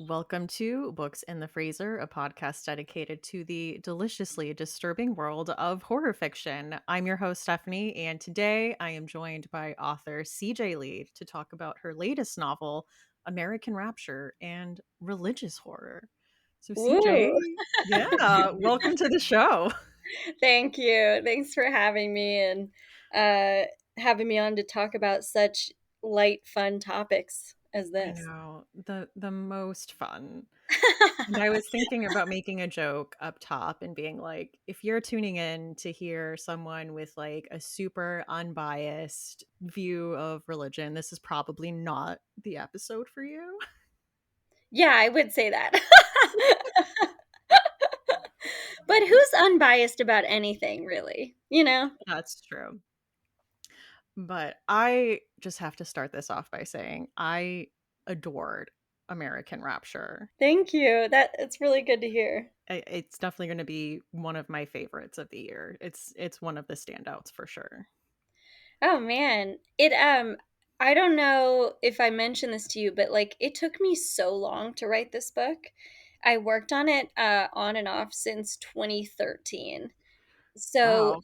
Welcome to Books in the Freezer, a podcast dedicated to the deliciously disturbing world of horror fiction. I'm your host, Stephanie, and today I am joined by author CJ Leede to talk about her latest novel, American Rapture, and religious horror. So, CJ, Ooh, yeah, welcome to the show. thank you. Thanks for having me and uh, having me on to talk about such light, fun topics as I this. know, the most fun. And I was thinking about making a joke up top and being like, if you're tuning in to hear someone with like a super unbiased view of religion, this is probably not the episode for you. Yeah, I would say that. But who's unbiased about anything, really? That's true. But I just have to start this off by saying I adored American Rapture. Thank you. It's really good to hear. It's definitely going to be one of my favorites of the year. It's one of the standouts for sure. Oh man. I don't know if I mentioned this to you, but like it took me so long to write this book. I worked on it on and off since 2013. So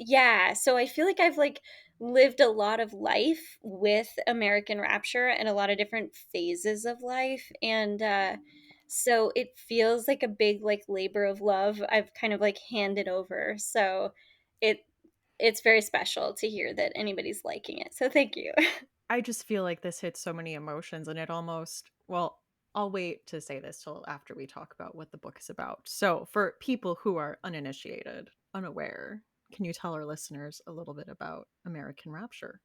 Wow. so I feel like I've like lived a lot of life with American Rapture and a lot of different phases of life. And so it feels like a big like labor of love I've kind of like handed over. So it it's very special to hear that anybody's liking it. So thank you. I just feel like this hits so many emotions and it almost, well, I'll wait to say this till after we talk about what the book is about. So, for people who are uninitiated, unaware, can you tell our listeners a little bit about American Rapture?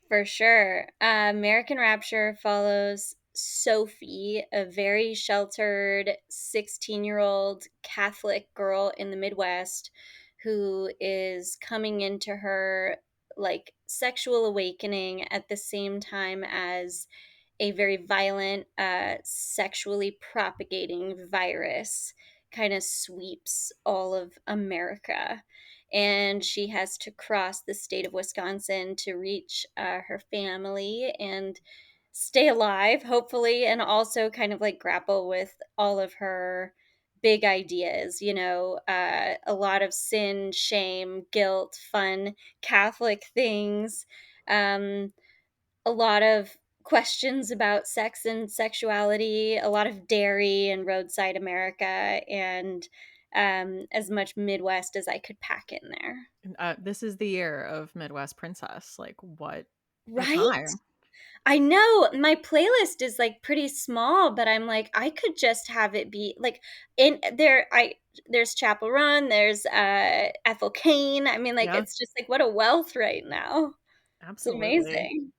For sure. American Rapture follows Sophie, a very sheltered 16-year-old Catholic girl in the Midwest who is coming into her like sexual awakening at the same time as a very violent, sexually propagating virus kind of sweeps all of America. And she has to cross the state of Wisconsin to reach her family and stay alive, hopefully, and also kind of like grapple with all of her big ideas, a lot of sin, shame, guilt, fun Catholic things. Um, a lot of questions about sex and sexuality, a lot of dairy and roadside America, and as much Midwest as I could pack in there. This is the year of Midwest Princess. Like, what a Right? time. I know my playlist is like pretty small, but I'm like I could just have it be like in there. There's Chapel Run, there's Ethel Kane. I mean, like Yeah, it's just like what a wealth right now. It's absolutely. amazing.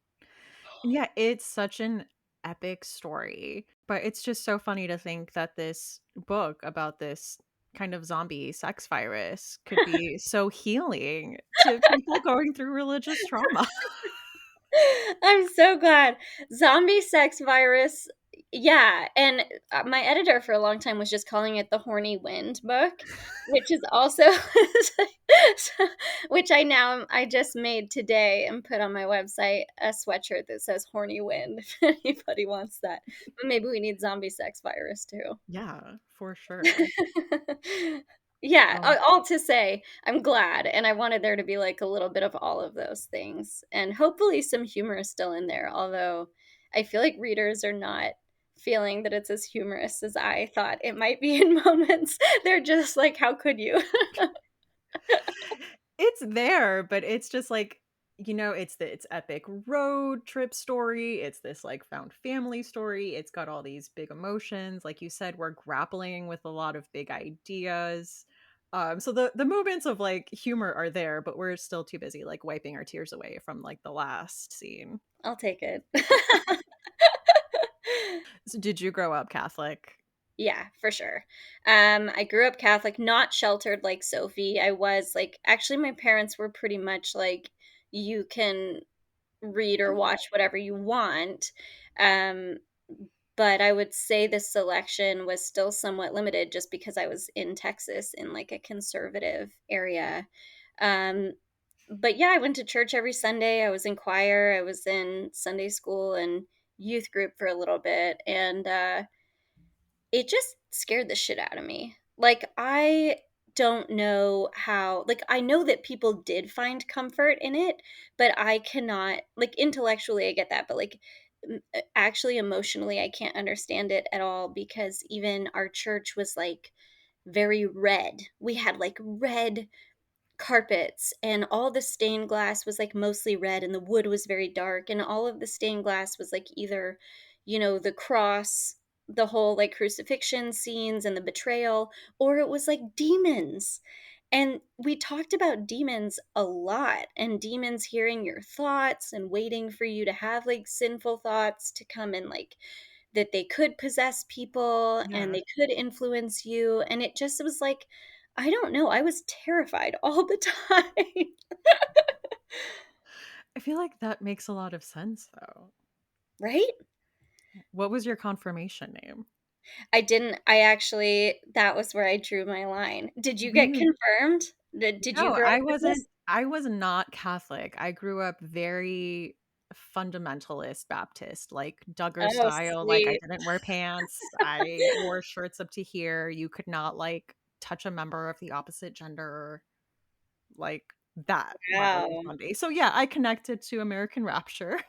And yeah, it's such an epic story. But it's just so funny to think that this book about this kind of zombie sex virus could be so healing to people going through religious trauma. I'm so glad. Zombie sex virus. Yeah. And my editor for a long time was just calling it the Horny Wind book, which is also, which I just made today and put on my website a sweatshirt that says Horny Wind if anybody wants that. But maybe we need zombie sex virus too. Yeah, for sure. Yeah, Oh, all to say, I'm glad, and I wanted there to be like a little bit of all of those things, and hopefully some humor is still in there. Although I feel like readers are not feeling that it's as humorous as I thought it might be in moments. They're just like, "How could you?" it's there, but it's just like, it's epic road trip story. It's this like found family story. It's got all these big emotions. Like you said, we're grappling with a lot of big ideas. So the moments of like humor are there, but we're still too busy like wiping our tears away from like the last scene. I'll take it. So did you grow up Catholic? Yeah, for sure. I grew up Catholic, not sheltered like Sophie. I was like, actually, my parents were pretty much like, you can read or watch whatever you want. Um, but I would say the selection was still somewhat limited just because I was in Texas in like a conservative area. Um, but yeah, I went to church every Sunday. I was in choir, I was in Sunday school and youth group for a little bit. And it just scared the shit out of me. Like, I don't know how, like, I know that people did find comfort in it, but I cannot, like, intellectually, I get that, but like, actually, emotionally, I can't understand it at all because even our church was like very red. We had like red carpets, and all the stained glass was like mostly red, and the wood was very dark, and all of the stained glass was like either, the cross, the whole like crucifixion scenes and the betrayal, or it was like demons. And we talked about demons a lot, and demons hearing your thoughts and waiting for you to have like sinful thoughts to come and like that they could possess people and Yeah. they could influence you. And it just was like, I don't know. I was terrified all the time. I feel like that makes a lot of sense, though. Right? What was your confirmation name? I actually, that was where I drew my line. Did you get Really? confirmed? Did you No, grow up I with wasn't this? I was not Catholic. I grew up very fundamentalist Baptist, like Duggar Oh, style, like, I sweet. didn't wear pants, I wore shirts up to here, you could not, like, touch a member of the opposite gender, like, that level of Wow. Sunday. So, yeah, I connected to American Rapture.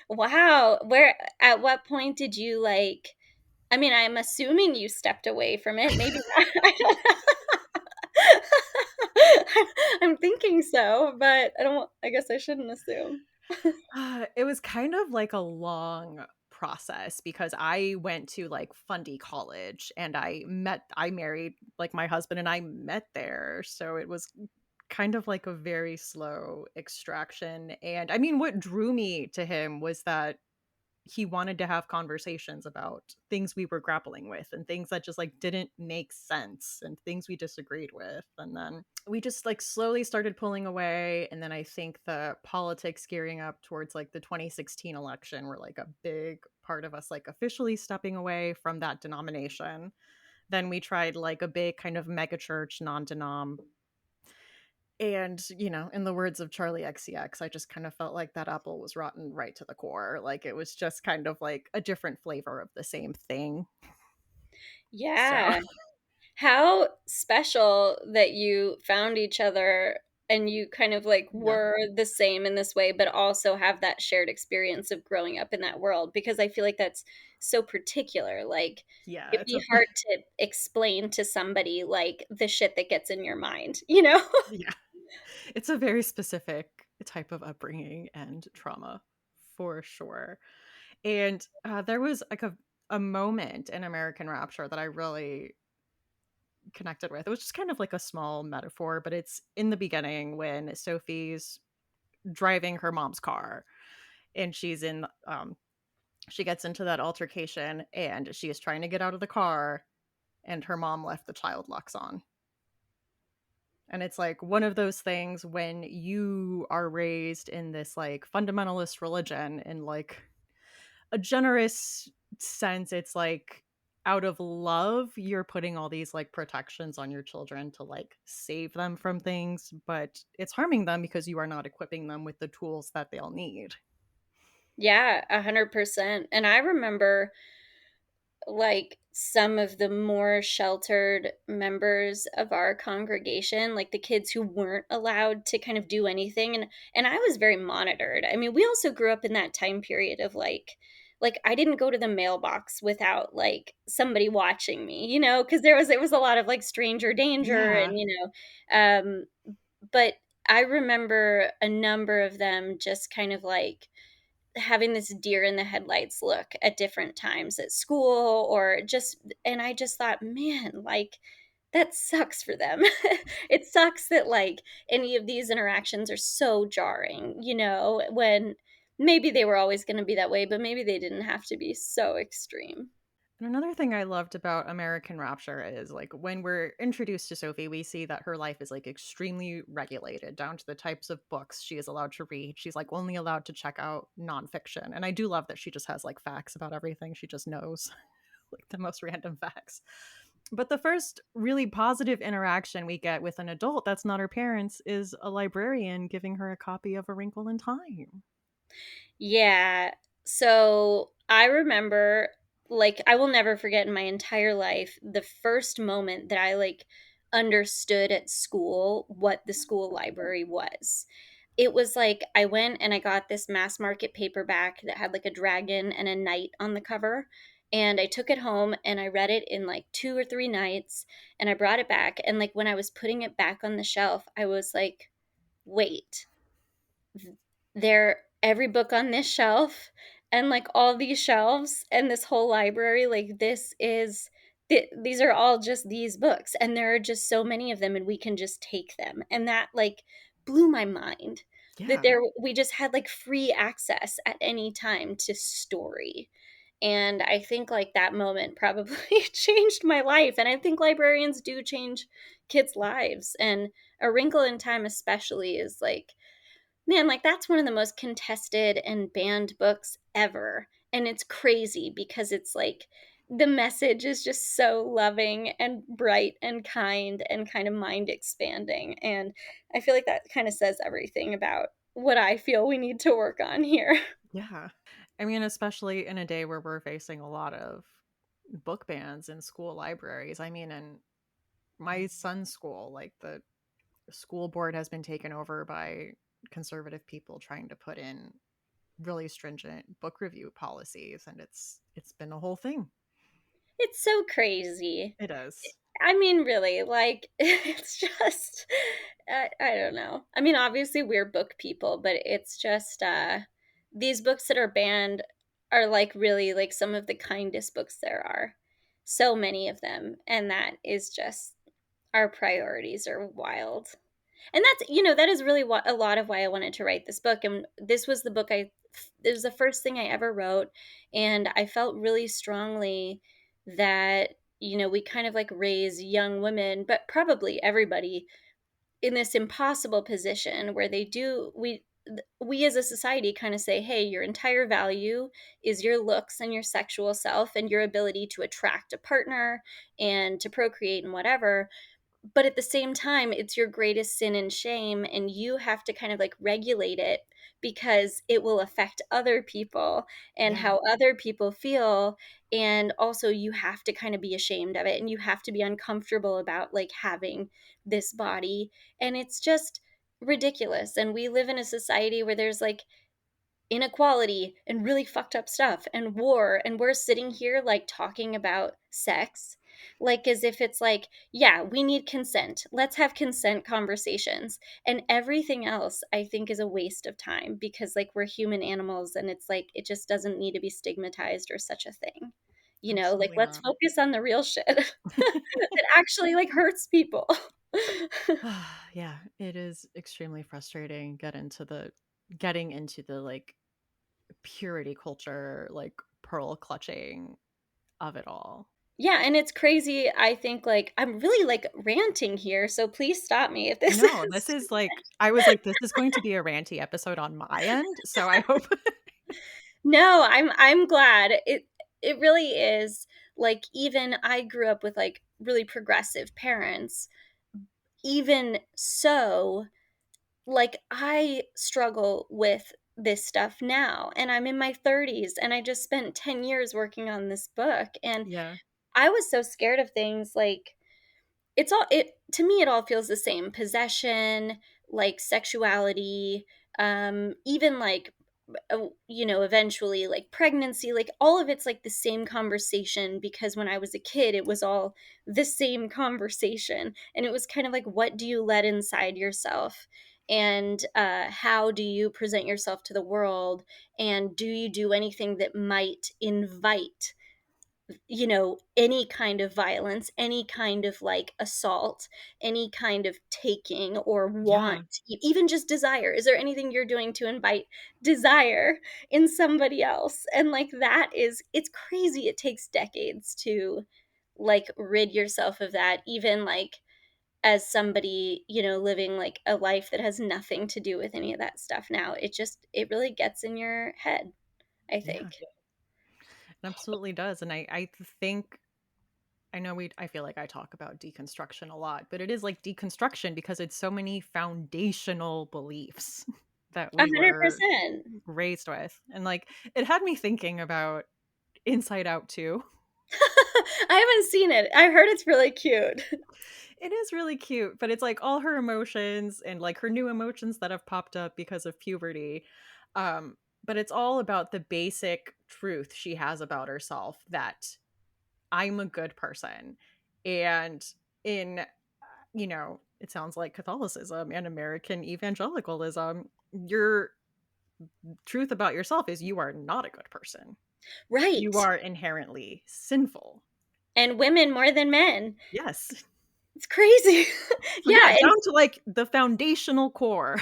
Wow. At what point did you like, I mean, I'm assuming you stepped away from it. Maybe not. I don't know. I'm thinking so, but I guess I shouldn't assume. It was kind of like a long process because I went to like Fundy College and I married like my husband and I met there. So it was kind of like a very slow extraction. And I mean, what drew me to him was that he wanted to have conversations about things we were grappling with and things that just like didn't make sense and things we disagreed with. And then we just like slowly started pulling away. And then I think the politics gearing up towards like the 2016 election were like a big part of us like officially stepping away from that denomination. Then we tried like a big kind of mega church non-denom, and, in the words of Charlie XCX, I just kind of felt like that apple was rotten right to the core. Like it was just kind of like a different flavor of the same thing. So, Yeah. How special that you found each other and you kind of like yeah. were the same in this way, but also have that shared experience of growing up in that world, because I feel like that's so particular. Like, Yeah, it'd it's be a hard to explain to somebody like the shit that gets in your mind, you know? yeah. It's a very specific type of upbringing and trauma for sure. And there was like a moment in American Rapture that I really connected with. It was just kind of like a small metaphor, but it's in the beginning when Sophie's driving her mom's car and she gets into that altercation and she is trying to get out of the car and her mom left the child locks on. And it's like one of those things when you are raised in this like fundamentalist religion in like a generous sense, it's like out of love you're putting all these like protections on your children to like save them from things, but it's harming them because you are not equipping them with the tools that they'll need. Yeah, 100%. And I remember like some of the more sheltered members of our congregation, like the kids who weren't allowed to kind of do anything, and I was very monitored. I mean, we also grew up in that time period of like I didn't go to the mailbox without like somebody watching me, because it was a lot of like stranger danger, Yeah. and but I remember a number of them just kind of like having this deer in the headlights look at different times at school, or just, and I just thought, man, like that sucks for them. It sucks that like any of these interactions are so jarring, when maybe they were always going to be that way, but maybe they didn't have to be so extreme. And another thing I loved about American Rapture is like when we're introduced to Sophie, we see that her life is like extremely regulated down to the types of books she is allowed to read. She's like only allowed to check out nonfiction. And I do love that she just has like facts about everything. She just knows like the most random facts. But the first really positive interaction we get with an adult that's not her parents is a librarian giving her a copy of A Wrinkle in Time. Yeah. So I remember like, I will never forget in my entire life the first moment that I, like, understood at school what the school library was. It was like I went and I got this mass market paperback that had, like, a dragon and a knight on the cover, and I took it home and I read it in, like, 2 or 3 nights, and I brought it back, and, like, when I was putting it back on the shelf, I was like, "Wait, there every book on this shelf and like all these shelves and this whole library, like this is these are all just these books and there are just so many of them and we can just take them." And that like blew my mind that Yeah. there we just had like free access at any time to story. And I think like that moment probably changed my life, and I think librarians do change kids' lives, and A Wrinkle in Time especially is like, man, like, that's one of the most contested and banned books ever, and it's crazy because it's, like, the message is just so loving and bright and kind and kind of mind expanding, and I feel like that kinda says everything about what I feel we need to work on here. Yeah. I mean, especially in a day where we're facing a lot of book bans in school libraries. I mean, in my son's school, like the school board has been taken over by conservative people trying to put in really stringent book review policies, and it's been a whole thing. It's so crazy. It is. I mean, really, like, it's just I don't know. I mean, obviously, we're book people, but it's just, these books that are banned are, like, really, like, some of the kindest books there are. So many of them, and that is just our priorities are wild. And that's that is really what a lot of why I wanted to write this book, and this was the book I it was the first thing I ever wrote, and I felt really strongly that, we kind of, like, raise young women, but probably everybody in this impossible position where they do we as a society kinda say, "Hey, your entire value is your looks and your sexual self and your ability to attract a partner and to procreate and whatever," but at the same time, it's your greatest sin and shame, and you have to kind of like regulate it because it will affect other people and Yeah. how other people feel. And also, you have to kind of be ashamed of it and you have to be uncomfortable about like having this body. And it's just ridiculous. And we live in a society where there's like inequality and really fucked up stuff and war, and we're sitting here like talking about sex like as if it's like, yeah, we need consent, let's have consent conversations, and everything else I think is a waste of time because like we're human animals and it's like it just doesn't need to be stigmatized or such a thing, like Absolutely let's not. focus on the real shit that actually like hurts people. Yeah, it is extremely frustrating getting into the like purity culture, like pearl clutching of it all. Yeah, and it's crazy. I think like I'm really like ranting here, so please stop me if this No, is. this is like I was like, this is going to be a ranty episode on my end. So I hope No, I'm glad. It really is. Like even I grew up with like really progressive parents. Even so, like I struggle with this stuff now and I'm in my 30s and I just spent 10 years working on this book and yeah. I was so scared of things like it's all it to me it all feels the same. Possession, like sexuality, even like eventually like pregnancy, like all of it's like the same conversation because when I was a kid it was all the same conversation and it was kind of like what do you let inside yourself and how do you present yourself to the world and do you do anything that might invite any kind of violence, any kind of like assault, any kind of taking or want, Yeah. even just desire. Is there anything you're doing to invite desire in somebody else? And like it's crazy. It takes decades to like rid yourself of that, even like as somebody, living like a life that has nothing to do with any of that stuff now. It really gets in your head, I Yeah. think. It absolutely does. And I think I know I feel like I talk about deconstruction a lot, but it is like deconstruction because it's so many foundational beliefs that we were 100%. raised with. And like it had me thinking about Inside Out too. I haven't seen it. I heard it's really cute. It is really cute, but it's like all her emotions and like her new emotions that have popped up because of puberty. But it's all about the basic truth she has about herself that I'm a good person. And in, it sounds like Catholicism and American evangelicalism, your truth about yourself is you are not a good person. You Right. are inherently sinful. And women more than men. Yes. It's crazy. So yeah, Yeah, down to like the foundational core.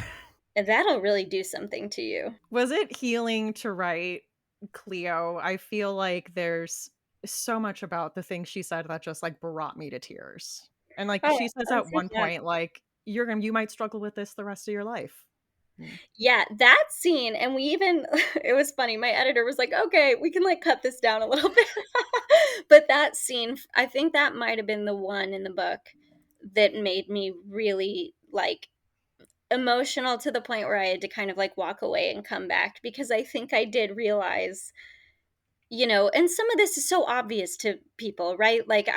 and that'll really do something to you. Was it healing to write Cleo? I feel like there's so much about the things she said that just like brought me to tears. And like Oh, she says I'm at so one glad. point, like, you might struggle with this the rest of your life. Mm. Yeah, that scene, and we even it was funny. My editor was like, "Okay, we can like cut this down a little bit." But that scene, I think that might have been the one in the book that made me really like emotional to the point where I had to kind of like walk away and come back because I think I did realize, and some of this is so obvious to people, right? Like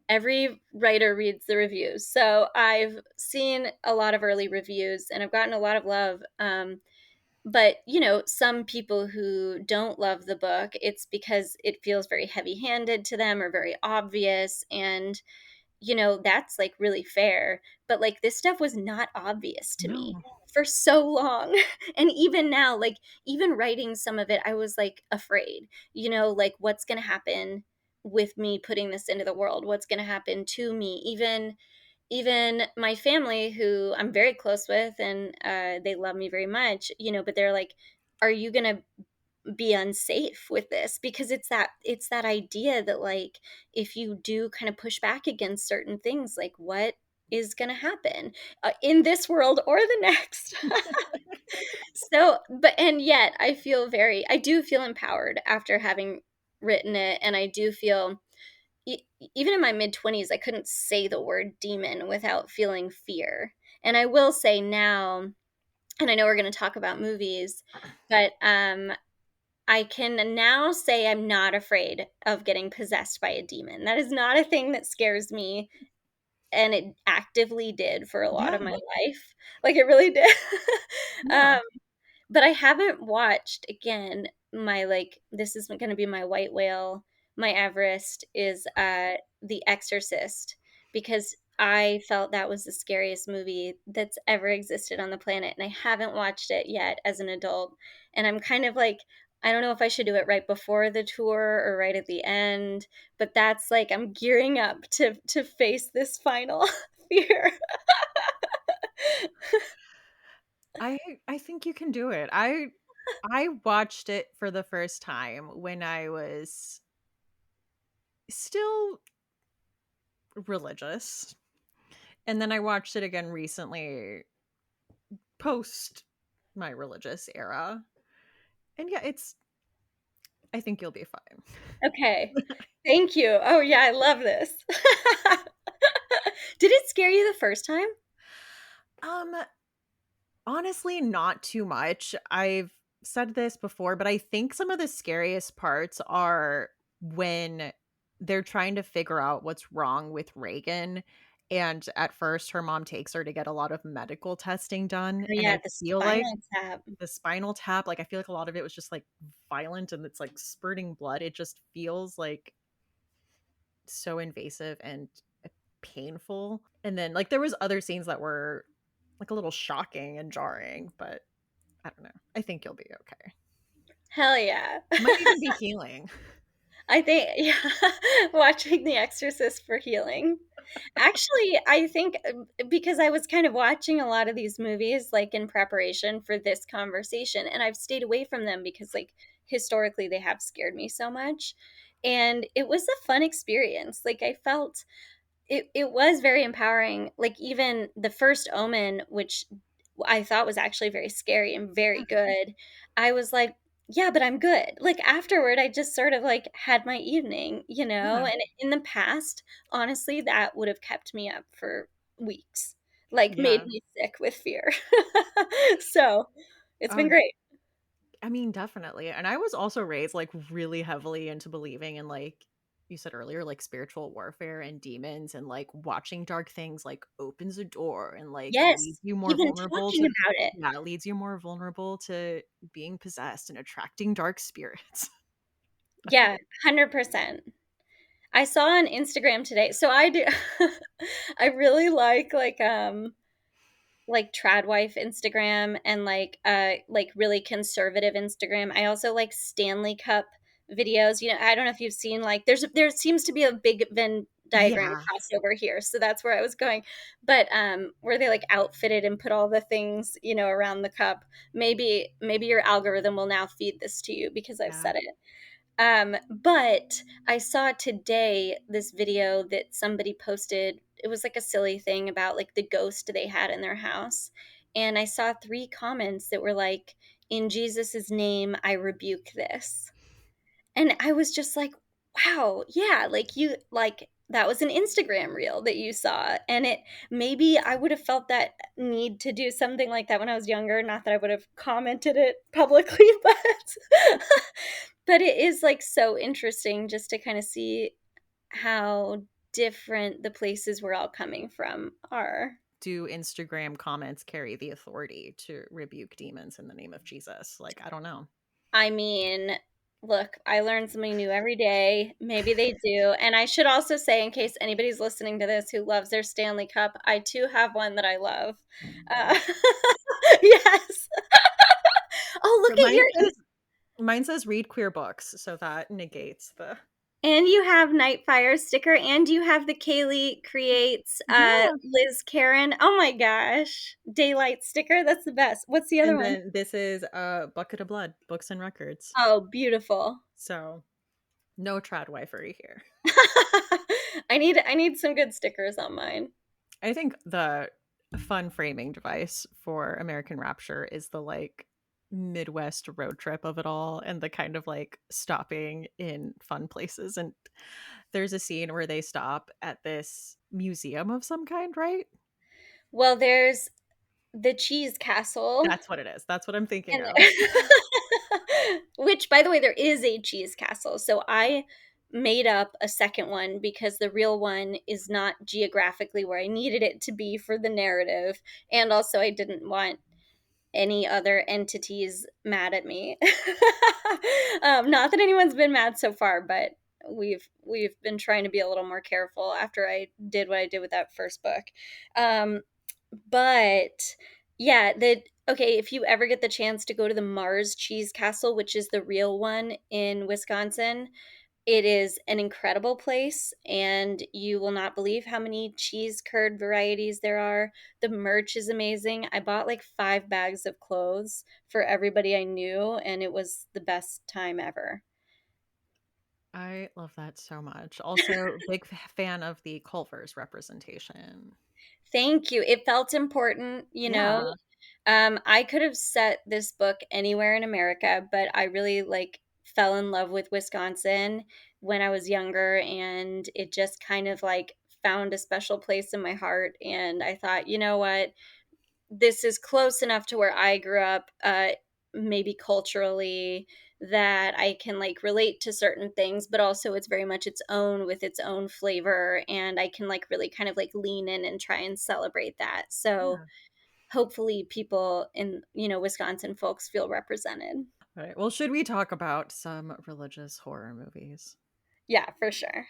every writer reads the reviews. So I've seen a lot of early reviews and I've gotten a lot of love. But, some people who don't love the book, it's because it feels very heavy handed to them or very obvious. And, that's like really fair. But like this stuff was not obvious to me No. for so long. And even now, like even writing some of it, I was like afraid, like what's going to happen with me putting this into the world? What's going to happen to me? Even my family who I'm very close with and they love me very much, but they're like, are you going to be unsafe with this? Because it's that idea that like if you do kind of push back against certain things, like what is going to happen in this world or the next. So but and yet I do feel empowered after having written it, and I do feel even in my mid 20s, I couldn't say the word demon without feeling fear. And I will say now, and I know we're going to talk about movies, but I can now say I'm not afraid of getting possessed by a demon. That is not a thing that scares me. And it actively did for a lot Yeah. of my life. Like it really did. Yeah. um, but I haven't watched again my like this is going to be my white whale. My Everest is The Exorcist because I felt that was the scariest movie that's ever existed on the planet and I haven't watched it yet as an adult. And I'm kind of like I don't know if I should do it right before the tour or right at the end, but that's like I'm gearing up to face this final fear. I I think you can do it. I watched it for the first time when I was still religious. And then I watched it again recently post my religious era. And yeah, I think you'll be fine. Okay. Thank you. Oh, yeah, I love this. Did it scare you the first time? Um Honestly, not too much. I've said this before, but I think some of the scariest parts are when they're trying to figure out what's wrong with Reagan. And at first, her mom takes her to get a lot of medical testing done. Oh, And yeah, I the feel like spinal tap. the spinal tap, like, I feel like a lot of it was just like violent and it's like spurting blood. It just feels like so invasive and painful. And then, like, there was other scenes that were like a little shocking and jarring, but I don't know. I think you'll be okay. Hell yeah. Might even be healing. I think, yeah, watching The Exorcist for healing. Actually, I think because I was kind of watching a lot of these movies like in preparation for this conversation, and I've stayed away from them because, like, historically they have scared me so much. And it was a fun experience. Like, I felt it was very empowering. Like even the first Omen, which I thought was actually very scary and very good, I was like, yeah, but I'm good. Like afterward, I just sort of like had my evening, Yeah. and in the past, honestly, that would have kept me up for weeks, like made Yeah. me sick with fear. So it's been Oh, great. I mean, definitely. And I was also raised like really heavily into believing in like you said earlier, like spiritual warfare and demons and like watching dark things like opens a door and like leads Yes, you more even vulnerable talking to about it. yeah, it leads you more vulnerable to being possessed and attracting dark spirits. Yeah, 100%. I saw on Instagram today. So I do I really like tradwife Instagram and like really conservative Instagram. I also like Stanley Cup videos. You know, I don't know if you've seen like there seems to be a big Venn diagram Yeah. crossover here. So that's where I was going. But where they like outfitted and put all the things, you know, around the cup. Maybe your algorithm will now feed this to you because I've Yeah. said it. But I saw today this video that somebody posted. It was like a silly thing about like the ghost they had in their house. And I saw three comments that were like, in Jesus' name, I rebuke this. And I was just like, wow, yeah, like you, like that was an Instagram reel that you saw. And it maybe I would have felt that need to do something like that when I was younger. Not that I would have commented it publicly, but it is like so interesting just to kind of see how different the places we're all coming from are. Do Instagram comments carry the authority to rebuke demons in the name of Jesus? Like, I don't know. I mean, look, I learn something new every day. Maybe they do. And I should also say, in case anybody's listening to this who loves their Stanley Cup, I too have one that I love. Uh, yes. Oh, look But at your. mine says read queer books, so that negates the And you have Nightfire sticker, and you have the Kaylee creates yeah. Liz Karen. Oh my gosh, Daylight sticker. That's the best. What's the other And one? then this is a bucket of blood, books and records. Oh, beautiful. So no trad wifery here. I need some good stickers on mine. I think the fun framing device for American Rapture is the like Midwest road trip of it all and the kind of like stopping in fun places. And there's a scene where they stop at this museum of some kind, right? Well, there's the Cheese Castle, That's what it is. That's what I'm thinking and of. which, by the way, there is a Cheese Castle. So I made up a second one because the real one is not geographically where I needed it to be for the narrative, and also I didn't want any other entities mad at me. Not that anyone's been mad so far, but we've been trying to be a little more careful after I did what I did with that first book. Um, but yeah, the okay, if you ever get the chance to go to the Mars Cheese Castle, which is the real one in Wisconsin, it is an incredible place, and you will not believe how many cheese curd varieties there are. The merch is amazing. I bought like 5 bags of clothes for everybody I knew, and it was the best time ever. I love that so much. Also, big fan of the Culver's representation. Thank you. It felt important, you know. Yeah. I could have set this book anywhere in America, but I really like fell in love with Wisconsin when I was younger, and it just kind of like found a special place in my heart. And I thought, you know what, this is close enough to where I grew up, maybe culturally, that I can like relate to certain things, but also it's very much its own with its own flavor, and I can like really kind of like lean in and try and celebrate that. So Yeah. hopefully people in, you know, Wisconsin folks feel represented. All right. Well, should we talk about some religious horror movies? Yeah, for sure.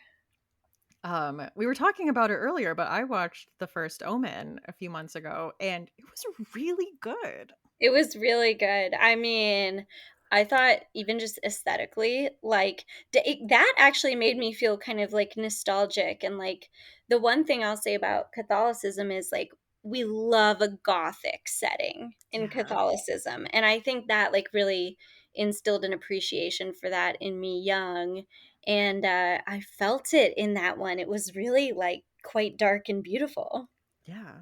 We were talking about it earlier, but I watched The First Omen a few months ago and it was really good. It was really good. I mean, I thought even just aesthetically, like that actually made me feel kind of like nostalgic. And like the one thing I'll say about Catholicism is like we love a gothic setting in Yeah. Catholicism. And I think that like really instilled an appreciation for that in me young. And I felt it in that one. It was really like quite dark and beautiful. Yeah.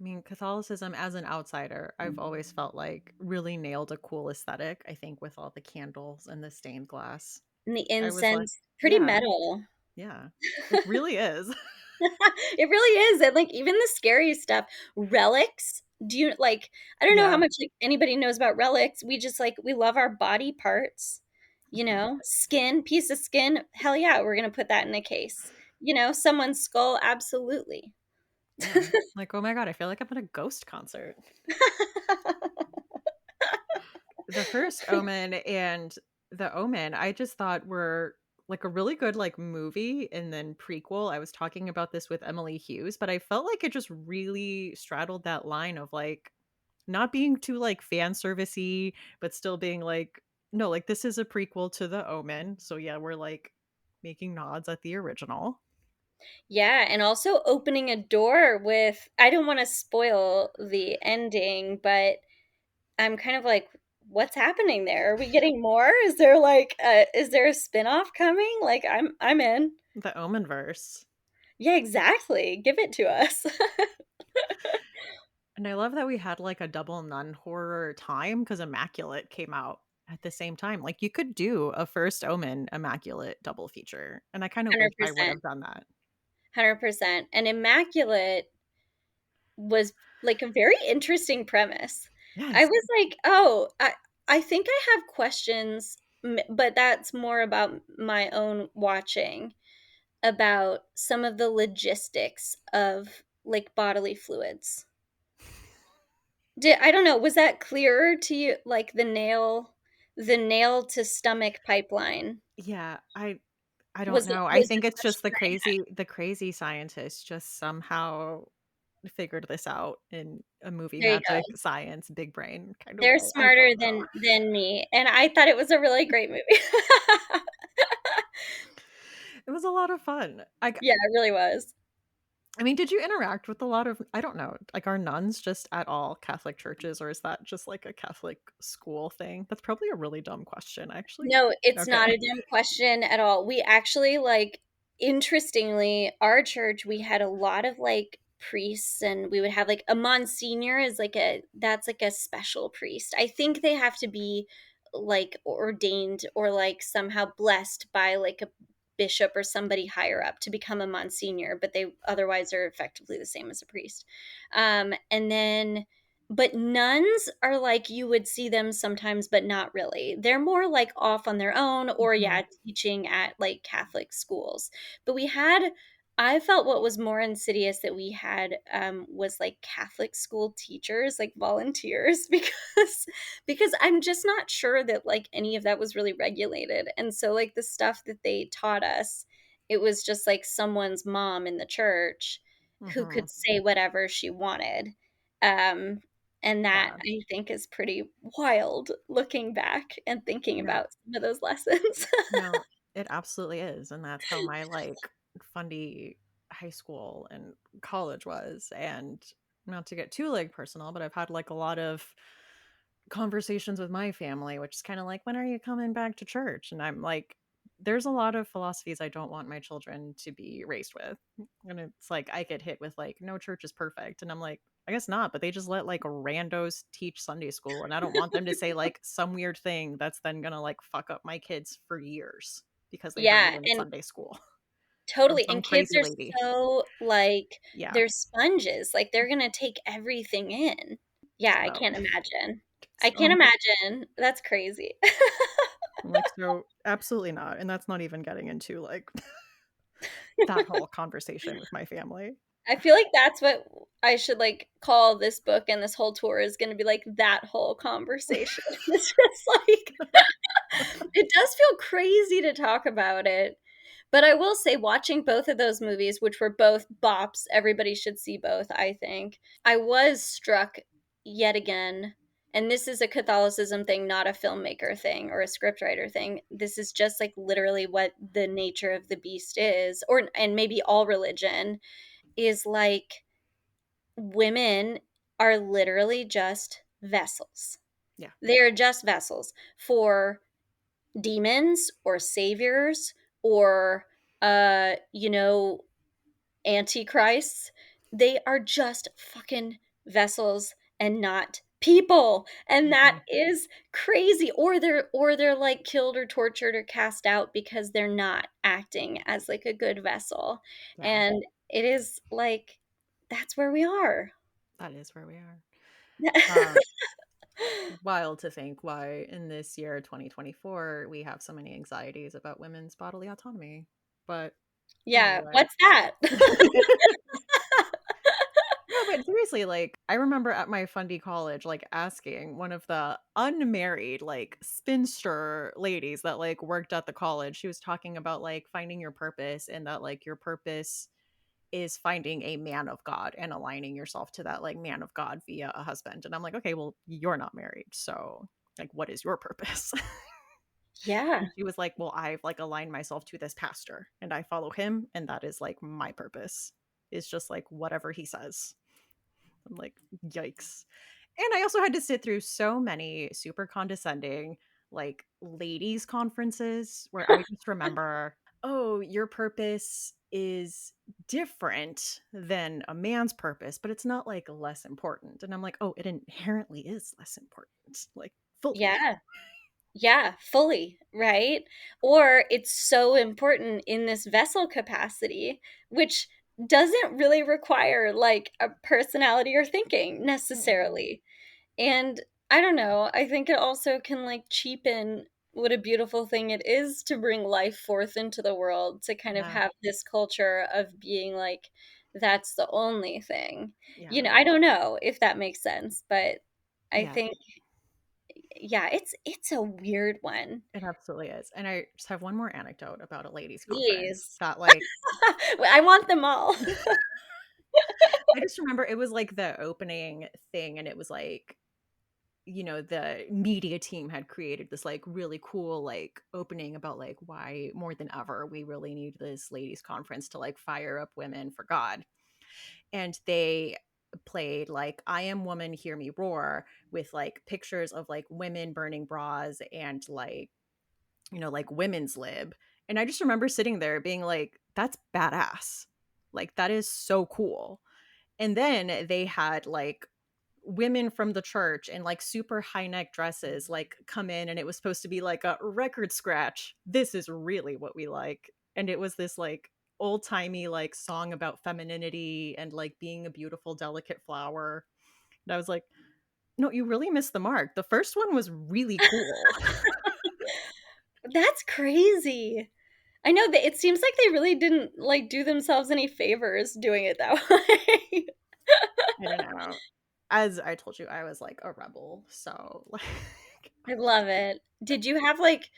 I mean, Catholicism as an outsider, I've always felt like really nailed a cool aesthetic, I think, with all the candles and the stained glass. And the I was like, incense, pretty yeah, metal. yeah, it really is. It really is. And like even the scary stuff, relics. Do you like, I don't know how Yeah. much like anybody knows about relics. We just like we love our body parts, Mhm. skin, piece of skin. Hell yeah, we're gonna put that in a case. Someone's skull, absolutely. Yeah. Like, "Oh my god, I feel like I'm at a Ghost concert." The first Omen and The Omen, I just thought were, like, a really good, like, movie and then prequel. I was talking about this with Emily Hughes, but I felt like it just really straddled that line of, like, not being too, like, fan servicey, but still being like, "No, like, this is a prequel to The Omen, so yeah, we're, like, making nods at the original." Yeah, and also opening a door with, I don't want to spoil the ending, but I'm kind of like, what's happening there? Are we getting more? Is there a spin-off coming? Like I'm in. The Omenverse. Yeah, exactly. Give it to us. And I love that we had, like, a double nun horror time because Immaculate came out at the same time. Like, you could do a First Omen Immaculate double feature, and I kinda wish I would 100%. have done that. 100%. And Immaculate was like a very interesting premise. I Yes. was like, "Oh, I think I have questions, but that's more about my own watching, about some of the logistics of like bodily fluids." I don't know, was that clearer to you, like the nail to stomach pipeline? Yeah, I don't Was know. I was the think it's just question I had. the crazy scientists just somehow figured this out in a movie There you magic go. science big brain kind of They're way. I don't smarter know. than me, and I thought it was a really great movie. It was a lot of fun. Yeah, it really was. I mean, did you interact with a lot of I don't know, like, are nuns just at all Catholic churches, or is that just, like, a Catholic school thing? That's probably a really dumb question, actually. No, it's Okay. not a dumb question at all. We actually, like, interestingly, our church, we had a lot of, like, priests, and we would have, like, a monsignor is like a that's like a special priest. I think they have to be, like, ordained or, like, somehow blessed by, like, a bishop or somebody higher up to become a monsignor, but they otherwise are effectively the same as a priest. And then but nuns are like, you would see them sometimes, but not really. They're more like off on their own, or yeah, Mhm. teaching at like Catholic schools. But I felt what was more insidious that we had was like Catholic school teachers, like volunteers, because I'm just not sure that like any of that was really regulated. And so like the stuff that they taught us, it was just like someone's mom in the church who Mhm. could say whatever she wanted. Um, and that Yeah. I think is pretty wild looking back and thinking Yeah. about some of those lessons. No, it absolutely is, and that's how my, like, fundy high school and college was, and not to get too, like, personal, but I've had, like, a lot of conversations with my family, which is kinda like, "When are you coming back to church?" And I'm like, there's a lot of philosophies I don't want my children to be raised with, and it's like, I get hit with, like, "No church is perfect," and I'm like, "I guess not," but they just let, like, randos teach Sunday school, and I don't want them to say, like, some weird thing that's then gonna, like, fuck up my kids for years because they heard it Yeah, in and Sunday school from totally, some and kids crazy are lady. so, like, Yeah, they're sponges, like, they're gonna take everything in. Yeah, I so can't imagine. I so can't imagine. That's crazy. I'm like, "So, absolutely not," and that's not even getting into, like, that whole conversation with my family. I feel like that's what I should, like, call this book, and this whole tour is gonna be, like, that whole conversation. It's just like it does feel crazy to talk about it. But I will say, watching both of those movies, which were both bops, everybody should see both, I think. I was struck yet again, and this is a Catholicism thing, not a filmmaker thing or a scriptwriter thing. This is just like literally what the nature of the beast is, or and maybe all religion is like women are literally just vessels. Yeah, They are just vessels for demons or saviors or antichrists. They are just fucking vessels and not people, and that mhm, is crazy. Or they're like killed or tortured or cast out because they're not acting as like a good vessel. yeah, And it is like that's where we are. that is where we are. Um, Wild to think why in this year, 2024, we have so many anxieties about women's bodily autonomy. But Yeah, anyway. what's that? No, but seriously, like, I remember at my fundy college, like, asking one of the unmarried, like, spinster ladies that, like, worked at the college. She was talking about, like, finding your purpose and that, like, your purpose is finding a man of God and aligning yourself to that, like, man of God via a husband. And I'm like, "Okay, well, you're not married, so, like, what is your purpose?" Yeah. And she was like, "Well, I've, like, aligned myself to this pastor, and I follow him, and that is, like, my purpose. Is just, like, whatever he says." I'm like, "Yikes." And I also had to sit through so many super condescending, like, ladies' conferences where I just remember, "Oh, your purpose is different than a man's purpose, but it's not, like, less important." And I'm like, "Oh, it inherently is less important, like, fully." Yeah. Yeah, fully, right? Or it's so important in this vessel capacity, which doesn't really require like a personality or thinking Mm-mm. necessarily. And I don't know, I think it also can like cheapen what a beautiful thing it is to bring life forth into the world, to kind of Yeah, have this culture of being like, that's the only thing. yeah, I don't know if that makes sense, but I yeah. think yeah, it's a weird one. It absolutely is. And I just have one more anecdote about a ladies' conference Please. that, like, I want them all. I just remember it was, like, the opening thing, and it was, like, the media team had created this, like, really cool, like, opening about, like, why more than ever we really need this ladies' conference to, like, fire up women for God. And they played, like, "I Am Woman, Hear Me Roar" with, like, pictures of, like, women burning bras and, like, women's lib. And I just remember sitting there being like, "That's badass." Like, that is so cool. And then they had, like, women from the church in, like, super high neck dresses, like, come in, and it was supposed to be like a record scratch. This is really what we like. And it was this, like, old-timey, like, song about femininity and, like, being a beautiful, delicate flower. And I was like, "No, you really missed the mark. The first one was really cool." That's crazy. I know that it seems like they really didn't, like, do themselves any favors doing it that way. I don't know. As I told you, I was, like, a rebel, so, like, I love it. Did you have, like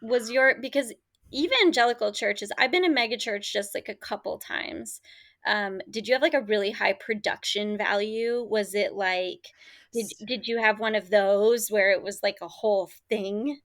was your because evangelical churches I've been in mega church just, like, a couple times. Did you have, like, a really high production value? Was it, like did you have one of those where it was, like, a whole thing?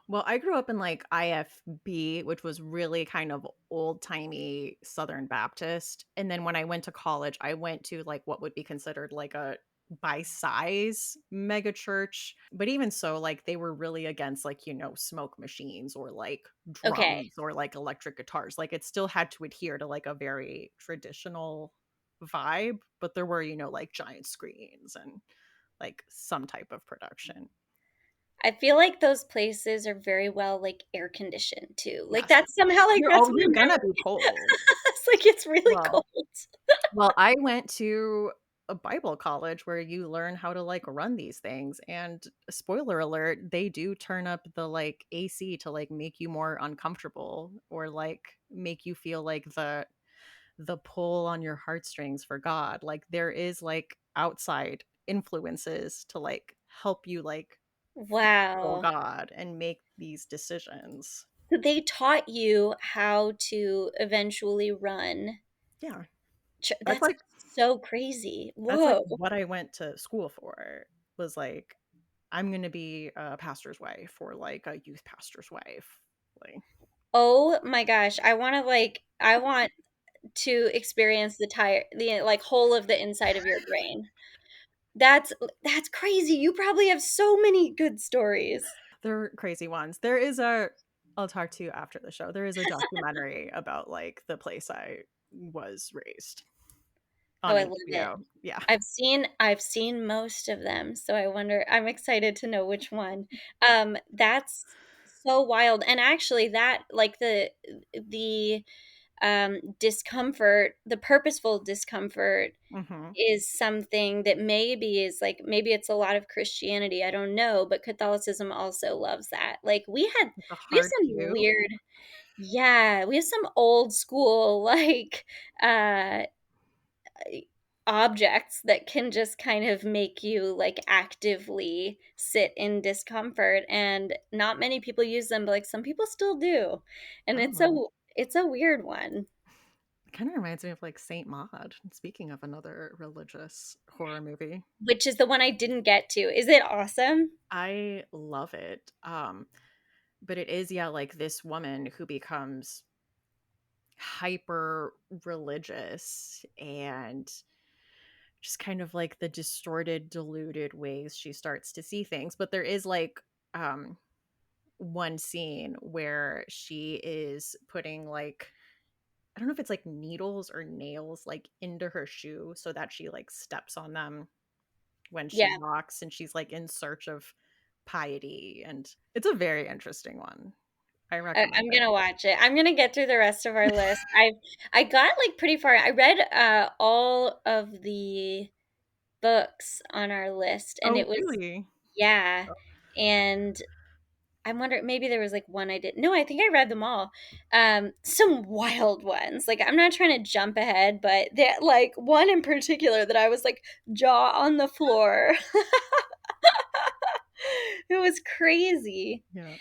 Well, I grew up in, like, IFB, which was really kind of old-timey Southern Baptist, and then when I went to college, I went to, like, what would be considered, like, a by size mega church, but even so, like, they were really against, like, smoke machines or, like, Okay. drums or, like, electric guitars. Like, it still had to adhere to, like, a very traditional vibe, but there were, like, giant screens and, like, some type of production. I feel like those places are very well, like, air conditioned too. Like, Yes. that's somehow, like, that's my You're gonna memory. be cold. It's like, it's really Well cold. I went to a Bible college where you learn how to, like, run these things, and spoiler alert, they do turn up the, like, AC to, like, make you more uncomfortable or, like, make you feel like the pull on your heartstrings for God. Like, there is, like, outside influences to, like, help you, like, feel Wow. God and make these decisions. So they taught you how to eventually run Yeah. That's that's like so crazy. That's, like, Whoa. what I went to school for, was, like, I'm gonna be a pastor's wife or, like, a youth pastor's wife, like Oh my gosh. I want to experience the, like, whole of the inside of your brain. That's crazy. You probably have so many good stories. they're crazy ones. I'll talk to you after the show. There is a documentary about, like, the place I was raised Oh, on I love it. HBO. Yeah. I've seen most of them, so I'm excited to know which one. That's so wild, and actually that like, the discomfort, the purposeful discomfort, Mhm. is something that maybe is like maybe it's a lot of Christianity, I don't know, but Catholicism also loves that. Like It's a we have hard some cue. weird, yeah, we have some old school like uh objects that can just kind of make you like actively sit in discomfort, and not many people use them, but like some people still do. And Oh, it's a weird one. kind of reminds me of like Saint Maud. Speaking of another religious horror movie, Which is the one I didn't get to. Is it awesome? I love it. But it is, yeah, like this woman who becomes hyper religious and just kind of like the distorted, diluted ways she starts to see things. But there is like um one scene where she is putting like, I don't know if it's like needles or nails like into her shoe so that she like steps on them when she Yeah. walks, and she's like in search of piety, and it's a very interesting one. I recommend I'm it. gonna watch it. I'm gonna get through the rest of our list. I got like pretty far. I read all of the books on our list, and Oh, it was, really? yeah. And I'm wondering, maybe there was like one I didn't. No, I think I read them all. Some wild ones. Like I'm not trying to jump ahead, but there like one in particular that I was like jaw on the floor. It was crazy. Yeah.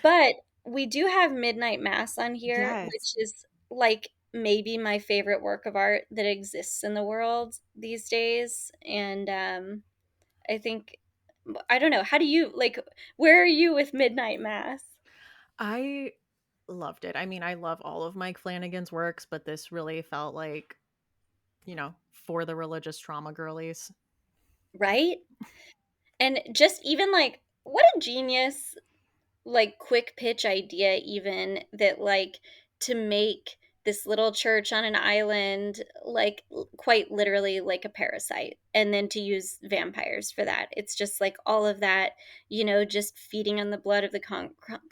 But we do have Midnight Mass on here, Yes. which is like maybe my favorite work of art that exists in the world these days. And I think, I don't know, how do you like, where are you with Midnight Mass? I loved it. I mean, I love all of Mike Flanagan's works, but this really felt like, for the religious trauma girlies. Right? And just even like, what a genius like quick pitch idea, even that like to make this little church on an island like quite literally like a parasite, and then to use vampires for that. It's just like all of that, just feeding on the blood of the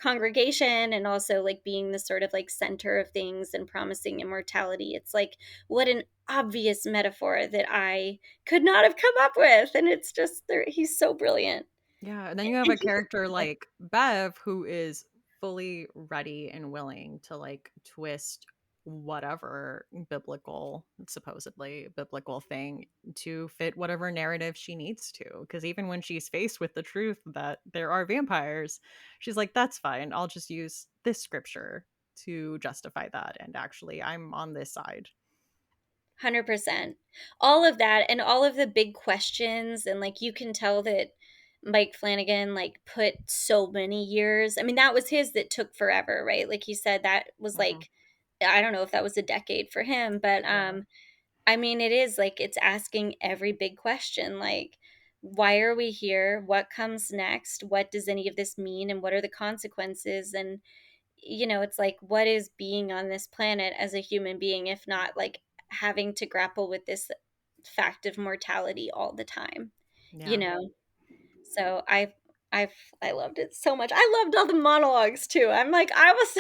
congregation, and also like being the sort of like center of things and promising immortality. It's like what an obvious metaphor that I could not have come up with, and it's just there, he's so brilliant. Yeah, and then you have And a character like Bev who is fully ready and willing to like twist whatever biblical, supposedly biblical thing to fit whatever narrative she needs to. Because even when she's faced with the truth that there are vampires, she's like, that's fine. I'll just use this scripture to justify that. And actually, I'm on this side. 100%. All of that and all of the big questions, and like you can tell that Mike Flanagan like put so many years. I mean, that was his that took forever, right? Like he said that was Hmm. like, I don't know if that was a decade for him, but Yeah. I mean, it is like it's asking every big question, like why are we here? What comes next? What does any of this mean, and what are the consequences? And it's like, what is being on this planet as a human being if not like having to grapple with this fact of mortality all the time, you Yeah. know? So I loved it so much. I loved all the monologues too. I'm like, I was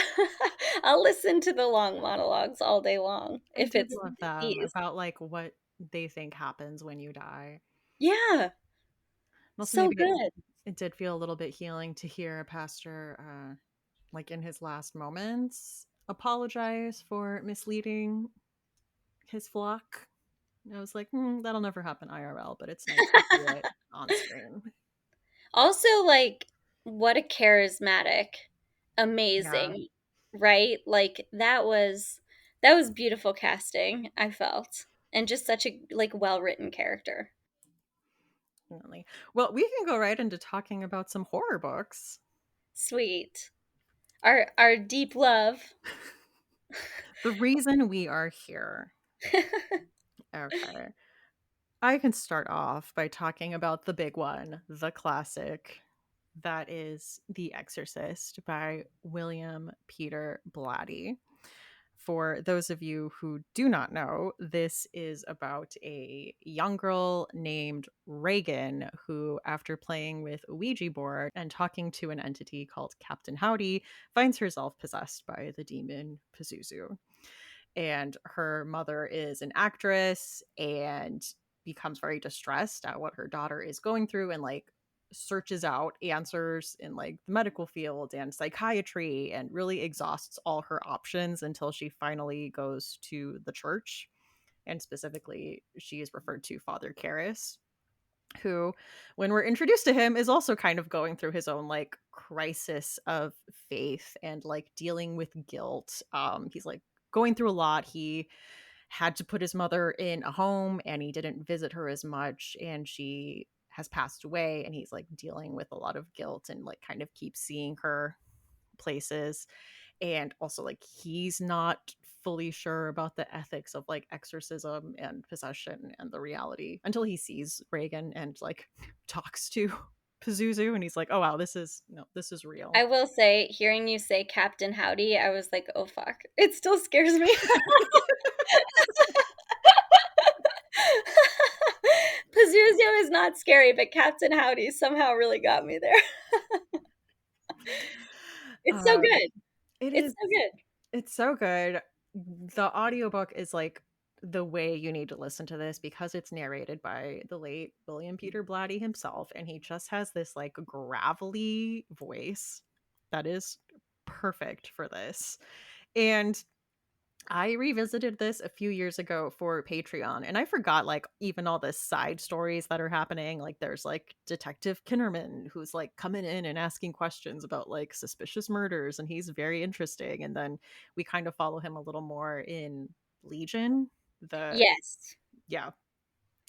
I'll listen to the long monologues all day long I if did it's love them these. about like what they think happens when you die. Yeah, And also, so maybe good. it did feel a little bit healing to hear a pastor, like in his last moments, apologize for misleading his flock. And I was like, that'll never happen IRL, but it's nice to see it on screen. Also, like, what a charismatic, Yeah, amazing, right? Like that was beautiful casting, I felt. And just such a like well-written character. definitely. Well, we can go right into talking about some horror books. Sweet. Our deep love. The reason we are here. Okay. I can start off by talking about the big one, the classic. That is The Exorcist by William Peter Blatty. For those of you who do not know, this is about a young girl named Reagan who, after playing with a Ouija board and talking to an entity called Captain Howdy, finds herself possessed by the demon Pazuzu. and her mother is an actress and becomes very distressed at what her daughter is going through, and like searches out answers in like the medical field and psychiatry, and really exhausts all her options until she finally goes to the church. And specifically, she is referred to Father Karras, who, when we're introduced to him, is also kind of going through his own like crisis of faith and like dealing with guilt. He's like going through a lot. He had to put his mother in a home and he didn't visit her as much, and she has passed away, and he's like dealing with a lot of guilt and like kind of keeps seeing her places. And also like he's not fully sure about the ethics of like exorcism and possession and the reality until he sees Reagan and like talks to Pazuzu, and he's like, oh wow, this is no, this is real. I will say, hearing you say Captain Howdy, I was like, "Oh, fuck." It still scares me. Pazuzu is not scary, but Captain Howdy somehow really got me there. It's so uh good. it It's is, so good. it's so good. The audiobook is like the way you need to listen to this because it's narrated by the late William Peter Blatty himself, and he just has this like gravelly voice that is perfect for this. And I revisited this a few years ago for Patreon, and I forgot like even all the side stories that are happening. Like there's like Detective Kinnerman who's like coming in and asking questions about like suspicious murders, and he's very interesting. And then we kind of follow him a little more in Legion, the Yes. yeah,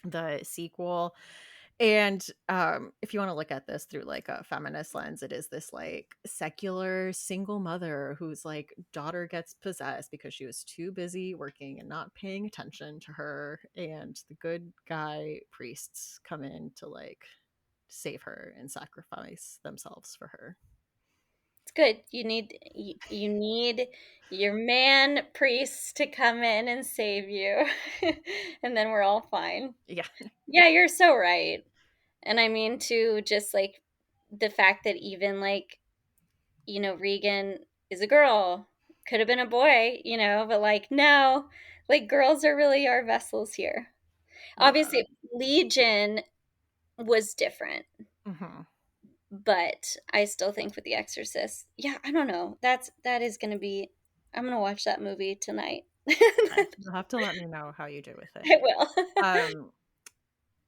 the sequel. And if you want to look at this through like a feminist lens, it is this like secular single mother whose like daughter gets possessed because she was too busy working and not paying attention to her, and the good guy priests come in to like save her and sacrifice themselves for her. It's good. You need your man priests to come in and save you, and then we're all fine. Yeah. Yeah, you're so right. And I mean, too, just like the fact that even like, Regan is a girl, could have been a boy, but like, no, like girls are really our vessels here. Yeah. Obviously, Legion was different, Hmm. but I still think with The Exorcist, yeah, I don't know. That is gonna be. I'm gonna watch that movie tonight. Nice. You'll have to let me know how you do with it. I will. um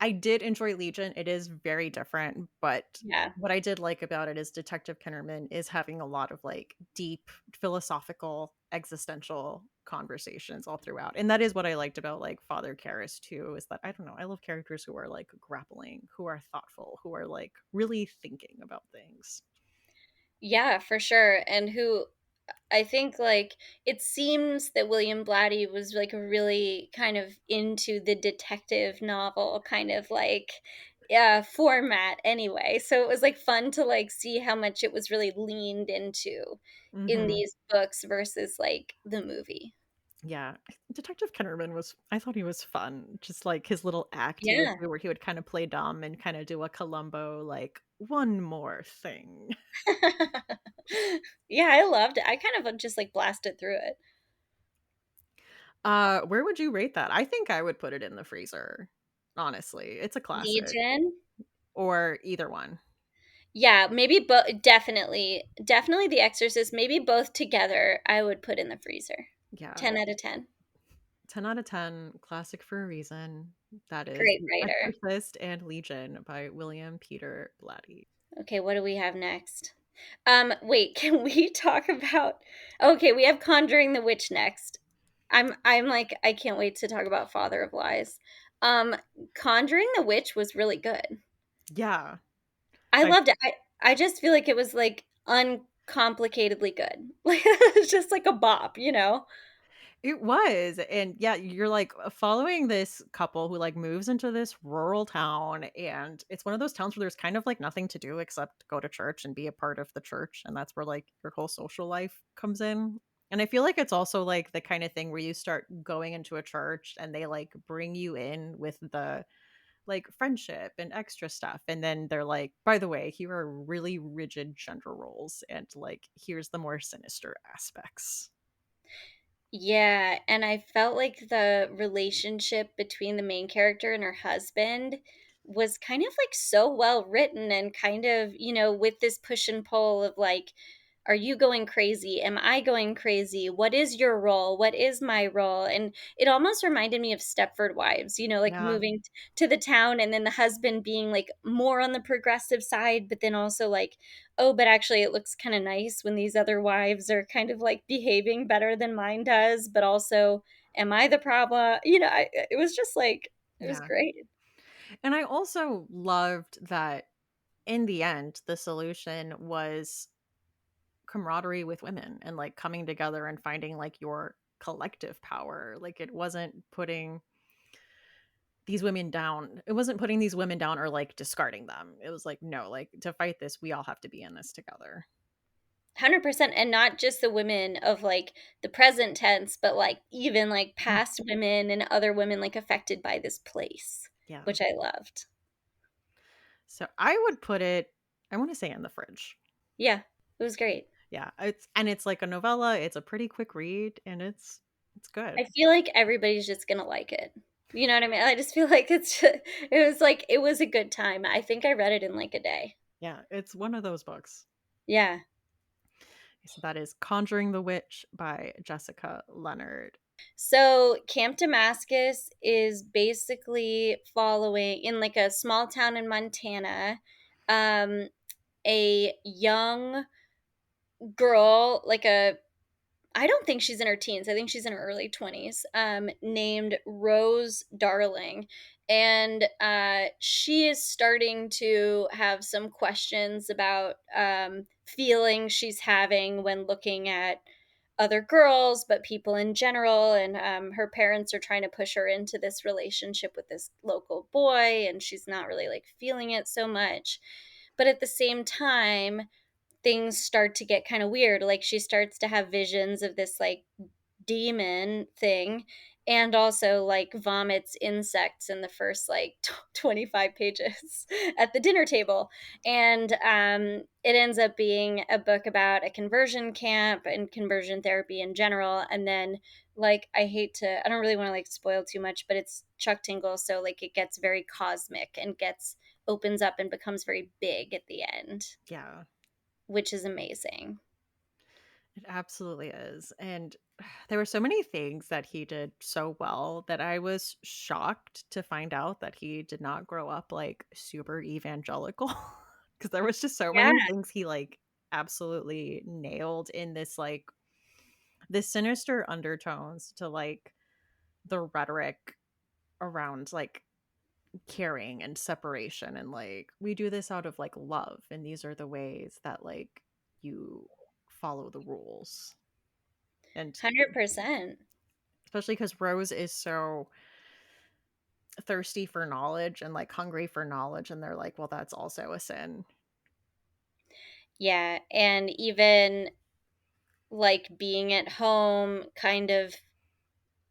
I did enjoy Legion. It is very different, but Yeah. what I did like about it is Detective Kinnerman is having a lot of like deep philosophical, existential conversations all throughout. And that is what I liked about like Father Karras too, is that I don't know, I love characters who are like grappling, who are thoughtful, who are like really thinking about things. Yeah, for sure. And who I think like it seems that William Blatty was like really kind of into the detective novel kind of like format anyway. So it was like fun to like see how much it was really leaned into in Hmm. these books versus like the movie. Yeah, Detective Kinnerman was, I thought he was fun. Just like his little act he would Yeah. do where he would kind of play dumb and kind of do a Columbo like one more thing. Yeah, I loved it. I kind of just like blasted through it. Where would you rate that? I think I would put it in the freezer. Honestly, it's a classic. Legion. Or either one. Yeah, maybe definitely The Exorcist, maybe both together I would put in the freezer. Yeah. 10 out of 10. 10 out of 10, classic for a reason. That is Great The writer. Exorcist and Legion by William Peter Blatty. Okay, what do we have next? Wait, can we talk about Okay, we have Conjuring the Witch next. I'm like I can't wait to talk about Father of Lies. Um, Conjuring the Witch was really good. Yeah. I I loved it. I just feel like it was like uncomplicatedly good. Like it's just like a bop, you know? It was, and yeah, you're, like, following this couple who, like, moves into this rural town, and it's one of those towns where there's kind of, like, nothing to do except go to church and be a part of the church, and that's where, like, your whole social life comes in, and I feel like it's also, like, the kinda thing where you start going into a church and they, like, bring you in with the, like, friendship and extra stuff, and then they're like, "By the way, here are really rigid gender roles, and, like, here's the more sinister aspects." Yeah, and I felt like the relationship between the main character and her husband was kind of like so well written and kind of, with this push and pull of like, are you going crazy? Am I going crazy? What is your role? What is my role? And it almost reminded me of Stepford Wives, like Yeah. moving to the town and then the husband being like more on the progressive side, but then also like, oh, but actually it looks kind of nice when these other wives are kind of like behaving better than mine does, but also am I the problem? It was just like it was Yeah. great. And I also loved that in the end, the solution was camaraderie with women and like coming together and finding like your collective power. Like it wasn't putting these women down. It wasn't putting these women down or like discarding them. It was like, no, like to fight this, we all have to be in this together. 100%, and not just the women of like the present tense, but like even like Mm. past women and other women like affected by this place, Yeah. which I loved. So I would put it, I want to say in the fridge. Yeah, it was great. Yeah. It's like a novella. It's a pretty quick read and it's good. I feel like everybody's just gonna like it. You know what I mean? I just feel like it was a good time. I think I read it in like a day. Yeah. It's one of those books. Yeah. So that is Conjuring the Witch by Jessica Leonard. So Camp Damascus is basically following in like a small town in Montana, um, a young girl, like a I don't think she's in her teens. I think she's in her early 20s, named Rose Darling. And she is starting to have some questions about feelings she's having when looking at other girls, but people in general. And her parents are trying to push her into this relationship with this local boy, and she's not really like feeling it so much. But at the same time, things start to get kind of weird. Like she starts to have visions of this like demon thing and also like vomits insects in the first like 25 pages at the dinner table. And it ends up being a book about a conversion camp and conversion therapy in general. And then like I don't really want to like spoil too much, but it's Chuck Tingle, so like it gets very cosmic and gets opens up and becomes very big at the end, Yeah. which is amazing. It absolutely is. And there were so many things that he did so well that I was shocked to find out that he did not grow up like super evangelical. Because there was just so Yeah. many things he like absolutely nailed in this like this sinister undertones to like the rhetoric around like caring and separation and like we do this out of like love and these are the ways that like you follow the rules. And 100%. especially because Rose is so thirsty for knowledge and like hungry for knowledge, and they're like, well, that's also a sin. Yeah, and even, like, being at home kind of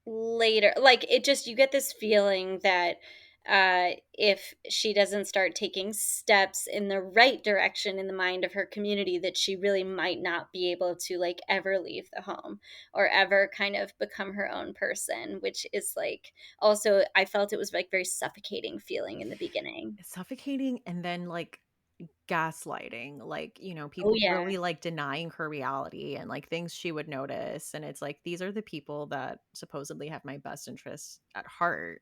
later like, it just you get this feeling that, if she doesn't start taking steps in the right direction in the mind of her community, that she really might not be able to, like, ever leave the home or ever kind of become her own person, which is, like also, I felt it was, like, very suffocating feeling in the beginning. It's suffocating and then like gaslighting, like, Oh, people yeah. really like denying her reality and like things she would notice. And it's like, these are the people that supposedly have my best interests at heart.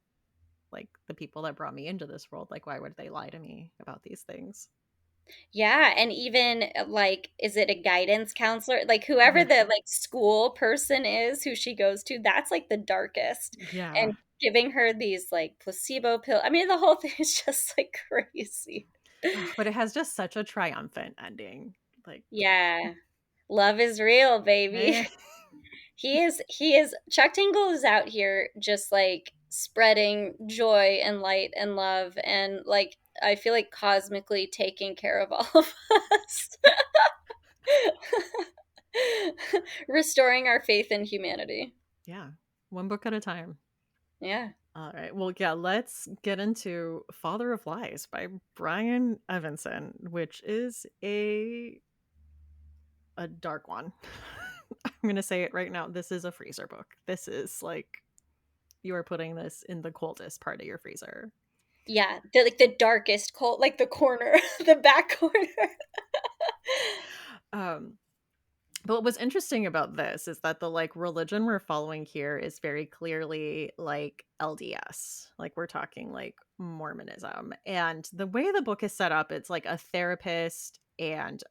Like the people that brought me into this world. Like, why would they lie to me about these things? Yeah, and even, like, is it a guidance counselor? Like, whoever Yeah. the, like, school person is who she goes to, that's, like, the darkest, Yeah. and giving her these, like, placebo pill I mean, the whole thing is just, like, crazy. Ugh, but it has just such a triumphant ending. Like, Yeah. Love is real, baby. right? He is Chuck Tingle is out here just, like, spreading joy and light and love and, like, I feel like cosmically taking care of all of us. Restoring our faith in humanity. Yeah. One book at a time. Yeah. All right. Well, yeah, let's get into Father of Lies by Brian Evanson, which is a dark one. I'm gonna say it right now. This is a freezer book. This is like you are putting this in the coldest part of your freezer. Yeah, the darkest cold, like the corner, the back corner. Um, but what was interesting about this is that the like religion we're following here is very clearly like LDS. Like we're talking like Mormonism. And the way the book is set up, it's like a therapist and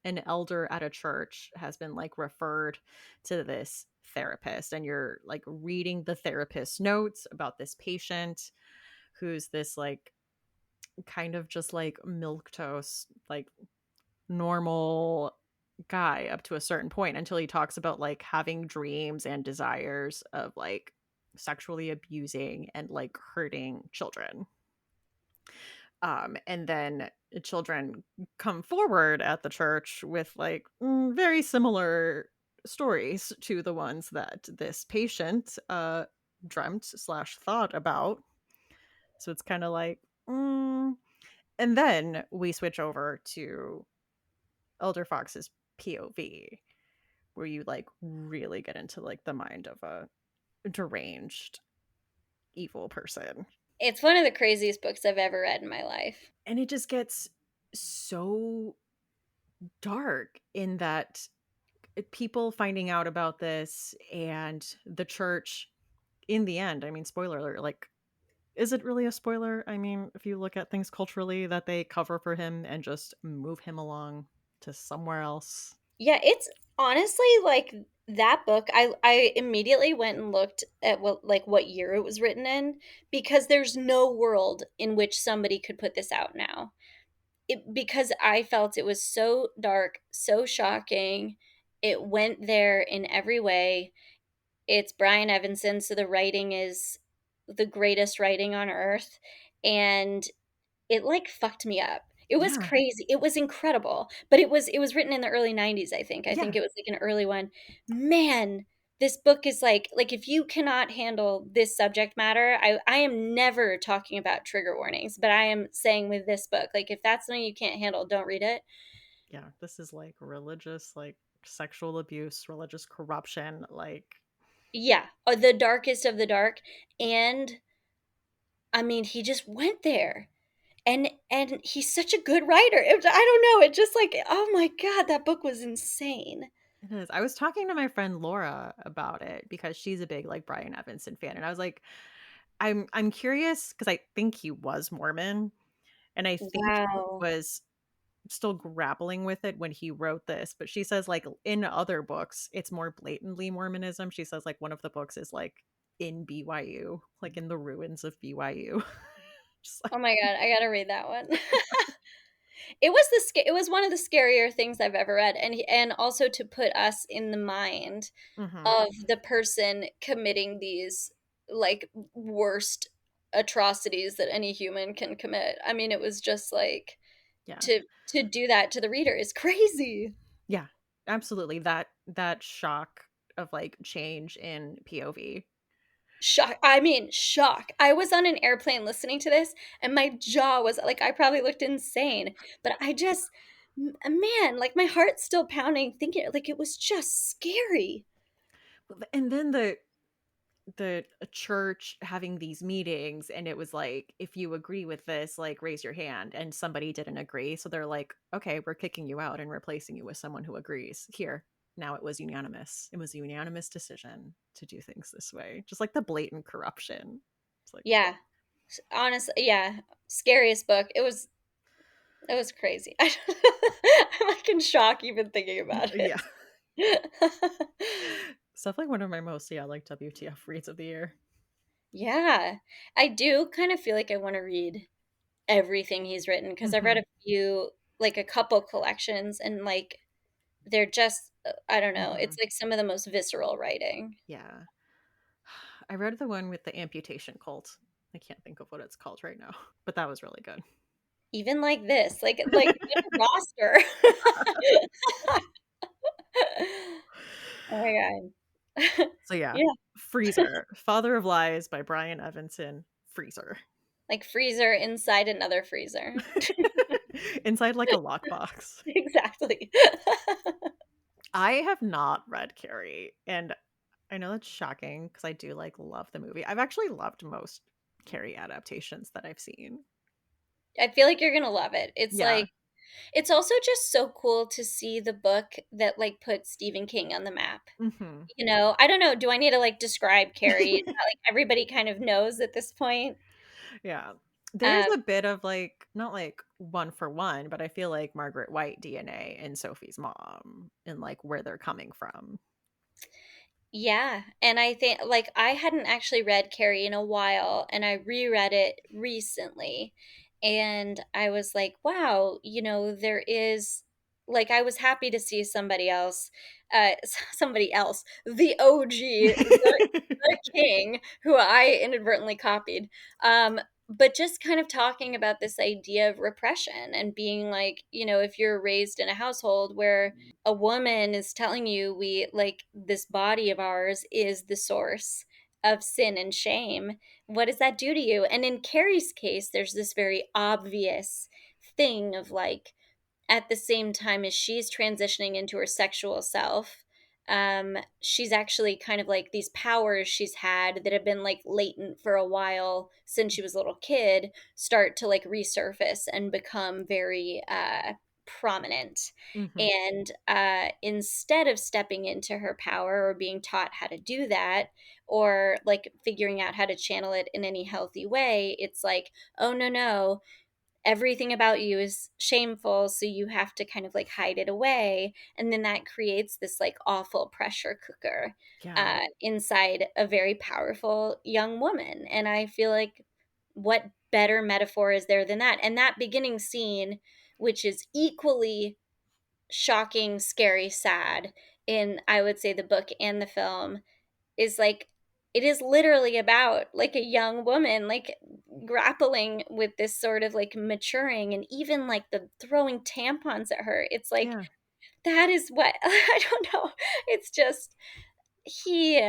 an elder at a church has been like referred to this therapist, and you're like reading the therapist's notes about this patient who's this like kind of just like milk toast, like normal guy up to a certain point until he talks about like having dreams and desires of like sexually abusing and like hurting children. And then children come forward at the church with like very similar stories to the ones that this patient dreamt slash thought about. So it's kind of like and then we switch over to Elder Fox's POV, where you like really get into like the mind of a deranged evil person. It's one of the craziest books I've ever read in my life. And it just gets so dark in that people finding out about this and the church in the end, I mean, spoiler alert, like, is it really a spoiler? I mean, if you look at things culturally, that they cover for him and just move him along to somewhere else. Yeah, it's honestly like that book. I immediately went and looked at what year it was written in, because there's no world in which somebody could put this out now. Because I felt it was so dark, so shocking. It went there in every way. It's Brian Evanson, so the writing is the greatest writing on earth, and it, like, fucked me up. It was Yeah. crazy. It was incredible, but it was written in the early '90s, I think. I think Yeah. it was, like, an early one. Man, this book is like, if you cannot handle this subject matter, I am never talking about trigger warnings, but I am saying with this book, like, if that's something you can't handle, don't read it. Yeah. This is like religious, like sexual abuse, religious corruption. Like, Yeah, the darkest of the dark, and, I mean, he just went there. And he's such a good writer. I don't know, it just like, oh my god, that book was insane. it is. I was talking to my friend Laura about it because she's a big like Brian Evanson fan, and I was like, I'm curious because I think he was Mormon, and I think he Wow. was still grappling with it when he wrote this. But she says like in other books, it's more blatantly Mormonism. She says like one of the books is like in BYU, like in the ruins of BYU. Just Oh like, my god, I gotta read that one. It was one of the scarier things I've ever read, and also to put us in the mind mhm, of the person committing these, like, worst atrocities that any human can commit. I mean, it was just like, yeah. to do that to the reader is crazy. Yeah, absolutely. That shock of like change in POV. Shock. I mean, shock. I was on an airplane listening to this, and my jaw was like, I probably looked insane, but I just, man, like my heart's still pounding, thinking like it was just scary. And then the church having these meetings, and it was like, if you agree with this, like raise your hand, and somebody didn't agree, so they're like, okay, we're kicking you out and replacing you with someone who agrees. Here, now it was unanimous. It was a unanimous decision to do things this way. Just like the blatant corruption. It's like, Yeah, honestly, yeah, scariest book. It was crazy. I'm like in shock even thinking about yeah. it. It's definitely one of my most, yeah, like WTF reads of the year. Yeah, I do kind of feel like I want to read everything he's written, because I've read Hmm. a few, like a couple collections, and like they're just, I don't know, Hmm. it's like some of the most visceral writing. Yeah. I read the one with the amputation cult. I can't think of what it's called right now, but that was really good. Even like this, like what a roster. Oh my god. So yeah, Yeah, Freezer, Father of Lies by Brian Evanson. Freezer. like freezer inside another freezer. Inside like a lockbox. Exactly. I have not read Carrie, and I know that's shocking because I do like love the movie. I've actually loved most Carrie adaptations that I've seen. I feel like you're gonna love it. It's Yeah. like it's also just so cool to see the book that like put Stephen King on the map. Mhm. You know, I don't know. Do I need to like describe Carrie? It's not like everybody kind of knows at this point. Yeah. There's Um, a bit of like not like one for one, but I feel like Margaret White DNA in Sophie's mom and like where they're coming from. Yeah, and I think like I hadn't actually read Carrie in a while and I reread it recently and I was like, wow, you know, there is like I was happy to see somebody else somebody else, the OG, the king who I inadvertently copied. But just kind of talking about this idea of repression and being like, you know, if you're raised in a household where a woman is telling you we like this body of ours is the source of sin and shame, what does that do to you? And in Carrie's case there's this very obvious thing of like at the same time as she's transitioning into her sexual self, she's actually kind of like these powers she's had that have been like latent for a while since she was a little kid start to like resurface and become very prominent. Mhm. And instead of stepping into her power or being taught how to do that or like figuring out how to channel it in any healthy way, it's like, oh, no, no, everything about you is shameful, so you have to kind of like hide it away, and then that creates this like awful pressure cooker Yeah. inside a very powerful young woman. And I feel like what better metaphor is there than that? And that beginning scene, which is equally shocking, scary, sad in, I would say, the book and the film, is like it is literally about like a young woman like grappling with this sort of like maturing, and even like the throwing tampons at her, it's like Yeah. that is what I don't know, it's just he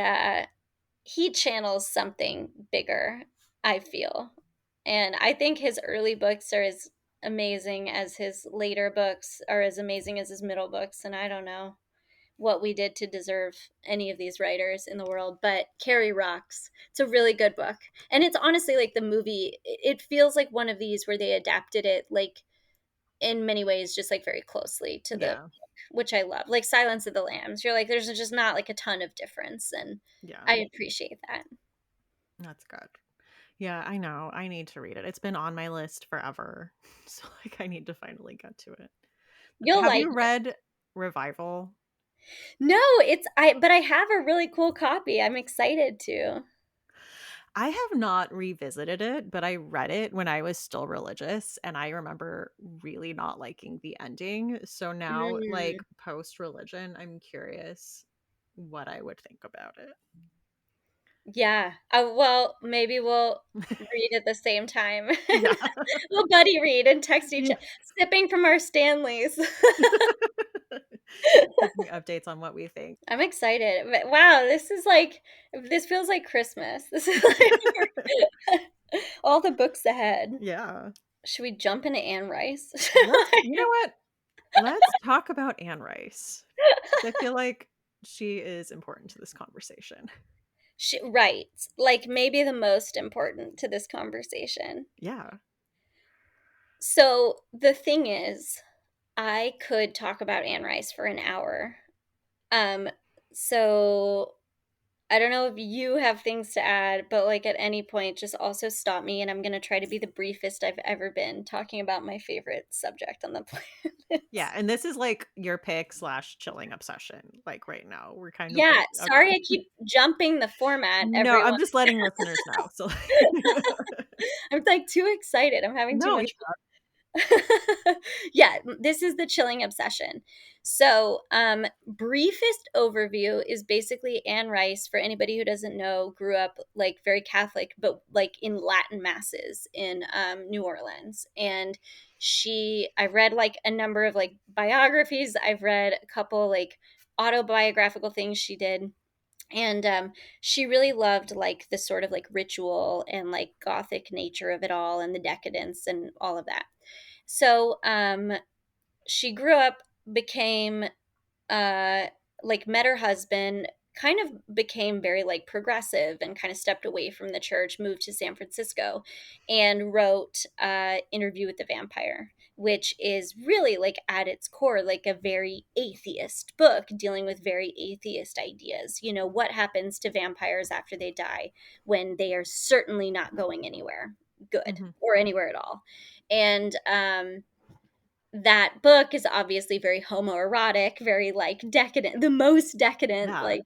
he channels something bigger, I feel. And I think his early books are as amazing as his later books are as amazing as his middle books, and I don't know what we did to deserve any of these writers in the world, but Carrie rocks. It's a really good book. And it's honestly like the movie, it feels like one of these where they adapted it like in many ways just like very closely to the Yeah. book, which I love. Like Silence of the Lambs. You're like there's just not like a ton of difference, and Yeah. I appreciate that. That's good. Yeah, I know. I need to read it. It's been on my list forever. So like I need to finally get to it. You'll Have like you it. read Revival? No, it's I but I have a really cool copy. I'm excited to. I have not revisited it, but I read it when I was still religious and I remember really not liking the ending. So now like Mm. post religion, I'm curious what I would think about it. Yeah. Well, maybe we'll read at the same time. Yeah. We'll buddy read and text each Yeah. other, sipping from our Stanleys. Taking updates on what we think. I'm excited. But wow, this feels like Christmas. This is like all the books ahead. Yeah. Should we jump into Anne Rice? You know what? Let's talk about Anne Rice. 'Cause I feel like she is important to this conversation. Right. Like maybe the most important to this conversation. Yeah. So the thing is, I could talk about Anne Rice for an hour. Um, so I don't know if you have things to add, but like at any point, just also stop me, and I'm gonna try to be the briefest I've ever been talking about my favorite subject on the planet. Yeah, and this is like your pick slash chilling obsession. Like right now, we're kind of Yeah, like sorry I okay. keep jumping the format, No, everyone. I'm just letting listeners know. So I'm like too excited. I'm having too no, much yeah, this is the chilling obsession. So, briefest overview is basically Anne Rice. For anybody who doesn't know, grew up like very Catholic, but like in Latin masses in New Orleans. And I read like a number of like biographies. I've read a couple like autobiographical things she did. And she really loved like the sort of like ritual and like gothic nature of it all and the decadence and all of that. So she grew up, became uh like met her husband, kind of became very like progressive and kind of stepped away from the church, moved to San Francisco, and wrote Interview with the Vampire, which is really like at its core like a very atheist book dealing with very atheist ideas. You know, what happens to vampires after they die when they are certainly not going anywhere good Mhm. or anywhere at all. And that book is obviously very homoerotic, very like decadent, the most decadent, Yeah. like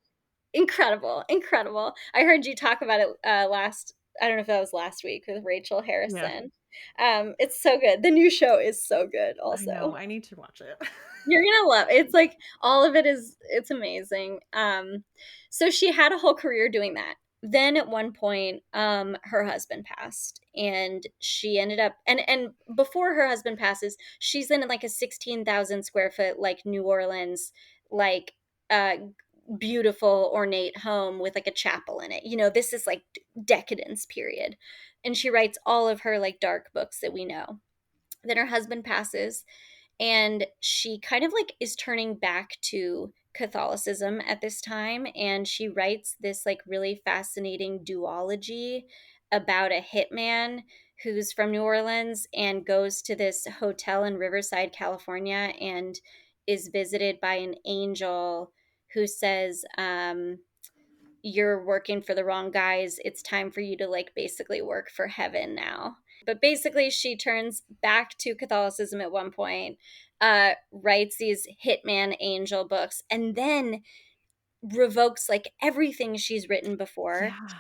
incredible, incredible. I heard you talk about it last, I don't know if that was last week with Rachel Yeah. Harrison. It's so good. The new show is so good I know, also. I need to watch it. You're gonna love it. It's like all of it is it's amazing. So she had a whole career doing that. Then at one point, her husband passed, and she ended up and before her husband passes, she's in like a 16,000 square foot like New Orleans like uh beautiful ornate home with like a chapel in it. You know, this is like decadence period. And she writes all of her like dark books that we know. Then her husband passes, and she kind of like is turning back to Catholicism at this time, and she writes this like really fascinating duology about a hitman who's from New Orleans and goes to this hotel in Riverside, California, and is visited by an angel who says, you're working for the wrong guys. It's time for you to like basically work for heaven now. But basically, she turns back to Catholicism at one point, writes these hitman angel books, and then revokes like everything she's written before. Yeah.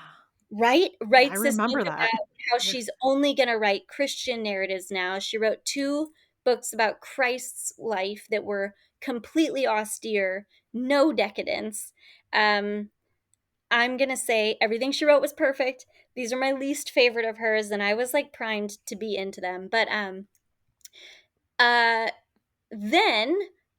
Right? I Writes this book remember that. about how Yes. she's only going to write Christian narratives now. She wrote two books about Christ's life that were completely austere, no decadence. Um, I'm gonna say everything she wrote was perfect. These are my least favorite of hers, and I was like primed to be into them. But uh then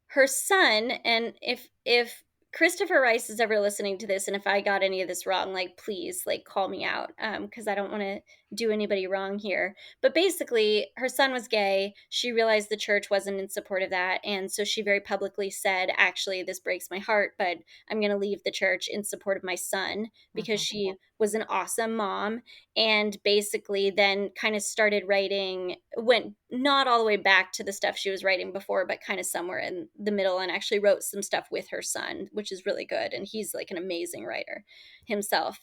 her son, and if Christopher Rice is ever listening to this, and if I got any of this wrong, like please like call me out, because I don't want to do anybody wrong here. But basically her son was gay. She realized the church wasn't in support of that, and so she very publicly said, actually this breaks my heart, but I'm going to leave the church in support of my son, because Mhm. she was an awesome mom. And basically then kind of started writing, went not all the way back to the stuff she was writing before, but kind of somewhere in the middle, and actually wrote some stuff with her son, which is really good, and he's like an amazing writer himself.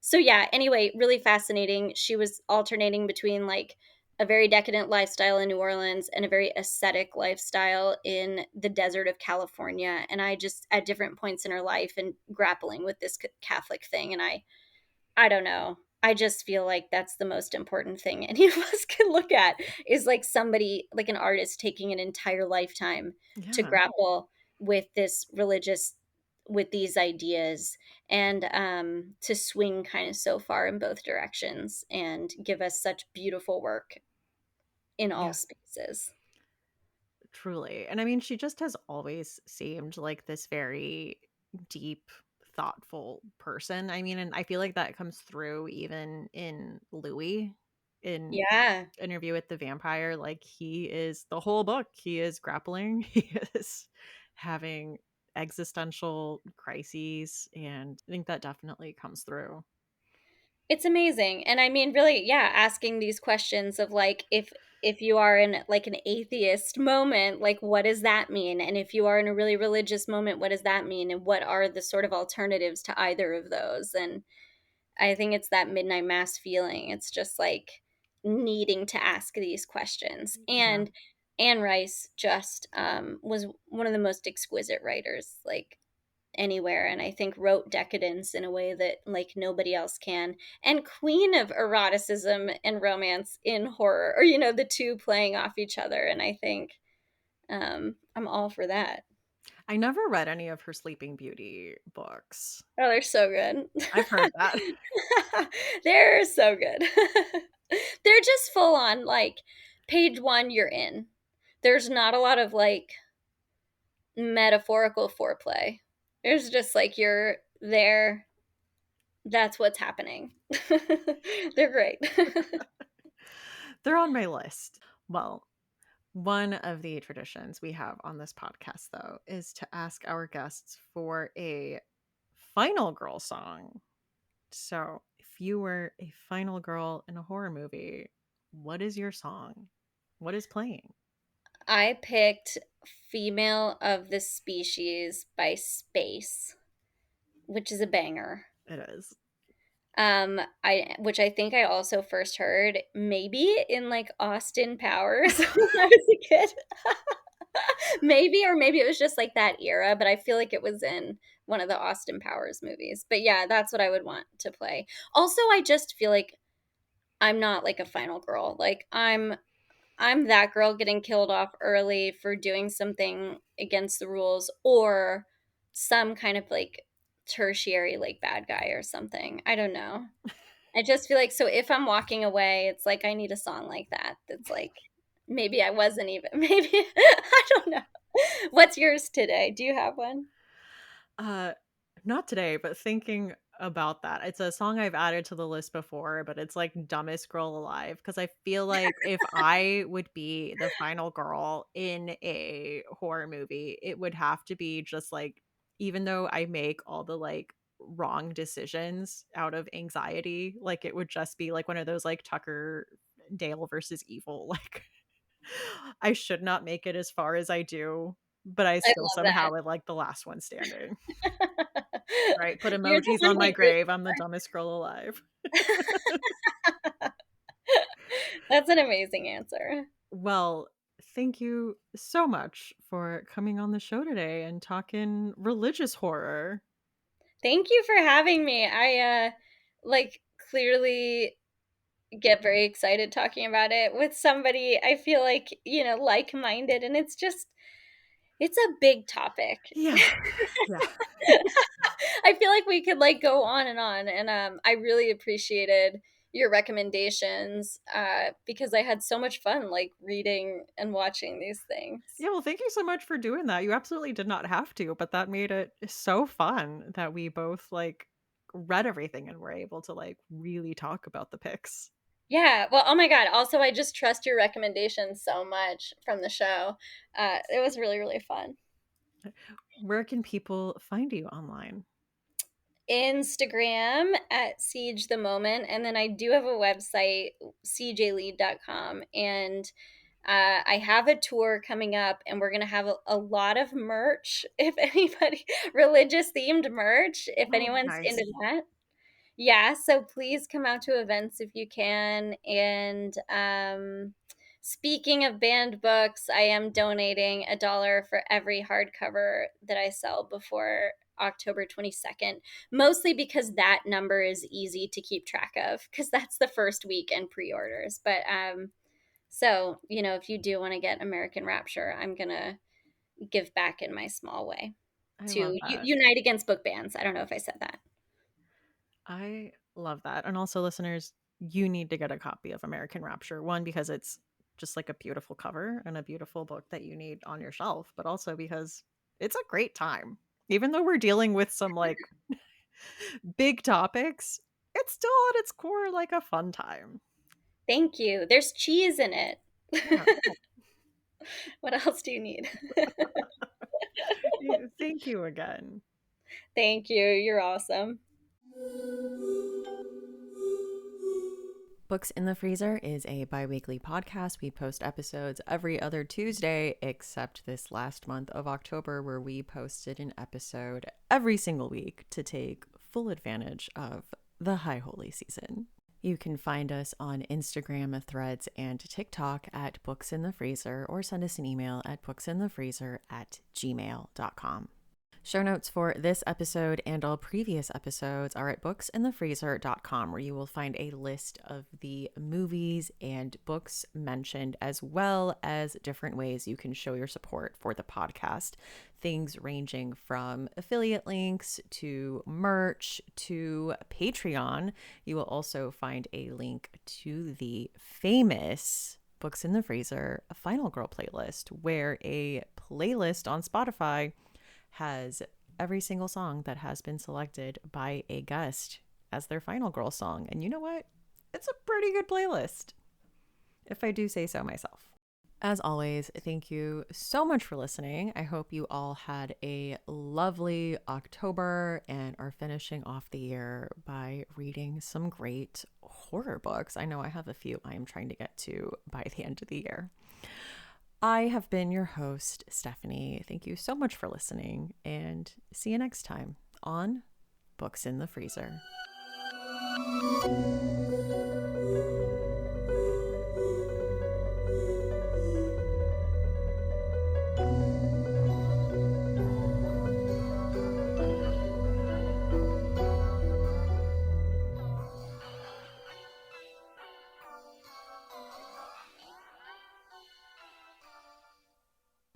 So yeah, anyway, really fascinating. She was alternating between like a very decadent lifestyle in New Orleans and a very ascetic lifestyle in the desert of California, and I just at different points in her life and grappling with this Catholic thing. And I don't know. I just feel like that's the most important thing any of us can look at, is like somebody, like an artist, taking an entire lifetime to Yeah. grapple with this religious, with these ideas, and to swing kind of so far in both directions and give us such beautiful work in all Yeah. spaces. Truly. And I mean, she just has always seemed like this very deep, thoughtful person. I mean, and I feel like that comes through even in Louis in Yeah. Interview with the Vampire. Like, he is the whole book, he is grappling, he is having existential crises. And I think that definitely comes through. It's amazing. And I mean, really, yeah, asking these questions of like, if you are in like an atheist moment, like what does that mean? And if you are in a really religious moment, what does that mean? And what are the sort of alternatives to either of those? And I think it's that midnight mass feeling. It's just like needing to ask these questions. Yeah. And Anne Rice just was one of the most exquisite writers. Like anywhere, and I think wrote decadence in a way that like nobody else can, and queen of eroticism and romance in horror, or you know, the two playing off each other. And I think I'm all for that. I never read any of her Sleeping Beauty books. Oh, they're so good. I've heard that. They're so good. They're just full on like page one you're in. There's not a lot of like metaphorical foreplay. There's just like you're there, that's what's happening. They're great. They're on my list. Well, One of the traditions we have on this podcast, though, is to ask our guests for a final girl song. So, if you were a final girl in a horror movie, what is your song? What is playing? I picked Female of the Species by Space, which is a banger. It is. I which I think I also first heard maybe in like Austin Powers when I was a kid. Maybe, or maybe it was just like that era, but I feel like it was in one of the Austin Powers movies. But yeah, that's what I would want to play. Also, I just feel like I'm not like a final girl. Like I'm that girl getting killed off early for doing something against the rules or some kind of like tertiary like bad guy or something. I don't know. I just feel like so if I'm walking away, it's like I need a song like that. That's like maybe I wasn't even maybe I don't know. What's yours today? Do you have one? Uh, Not today, but thinking about that. It's a song I've added to the list before, but it's like Dumbest Girl Alive because I feel like if I would be the final girl in a horror movie, it would have to be just like, even though I make all the like wrong decisions out of anxiety, like it would just be like one of those like Tucker Dale versus Evil, like I should not make it as far as I do, but I I still love somehow that. am like the last one standing. Right, put You're the emojis one on my we root grave, I'm the dumbest girl alive. That's an amazing answer. Well, thank you so much for coming on the show today and talking religious horror. Thank you for having me. Like clearly get very excited talking about it with somebody I feel like, like-minded and it's a big topic. Yeah. Yeah. I feel like we could like go on and I really appreciated your recommendations because I had so much fun like reading and watching these things. Yeah, well, thank you so much for doing that. You absolutely did not have to, but that made it so fun that we both like read everything and were able to like really talk about the picks. Yeah, well, oh my God. Also, I just trust your recommendations so much from the show. It was really, really fun. Where can people find you online? Instagram at Siege the Moment. And then I do have a website, cjleede.com. And I have a tour coming up, and we're going to have a lot of merch. If anybody, religious themed merch, if Oh, anyone's into nice. that. Yeah, so please come out to events if you can. And speaking of banned books, I am donating $1 for every hardcover that I sell before October 22nd, mostly because that number is easy to keep track of because that's the first week in pre-orders. But so, if you do want to get American Rapture, I'm going to give back in my small way I to love that. unite against book bans. I don't know if I said that. I love that. And also, listeners, you need to get a copy of American Rapture. One, because it's just like a beautiful cover and a beautiful book that you need on your shelf, but also because it's a great time. Even though we're dealing with some like big topics, it's still at its core like a fun time. Thank you. There's cheese in it. Yeah. What else do you need? Thank you again. Thank you. You're awesome. Books in the Freezer is a bi weekly podcast. We post episodes every other Tuesday, except this last month of October, where we posted an episode every single week to take full advantage of the High Holy Season. You can find us on Instagram, Threads, and TikTok at Books in the Freezer, or send us an email at booksinthefreezer@gmail.com. Show notes for this episode and all previous episodes are at booksinthefreezer.com, where you will find a list of the movies and books mentioned, as well as different ways you can show your support for the podcast. Things ranging from affiliate links to merch to Patreon. You will also find a link to the famous Books in the Freezer Final Girl playlist, where a playlist on Spotify has every single song that has been selected by a guest as their final girl song. And you know what? It's a pretty good playlist, if I do say so myself. As always, thank you so much for listening. I hope you all had a lovely October and are finishing off the year by reading some great horror books. I know I have a few I am trying to get to by the end of the year. I have been your host, Stephanie. Thank you so much for listening, and see you next time on Books in the Freezer.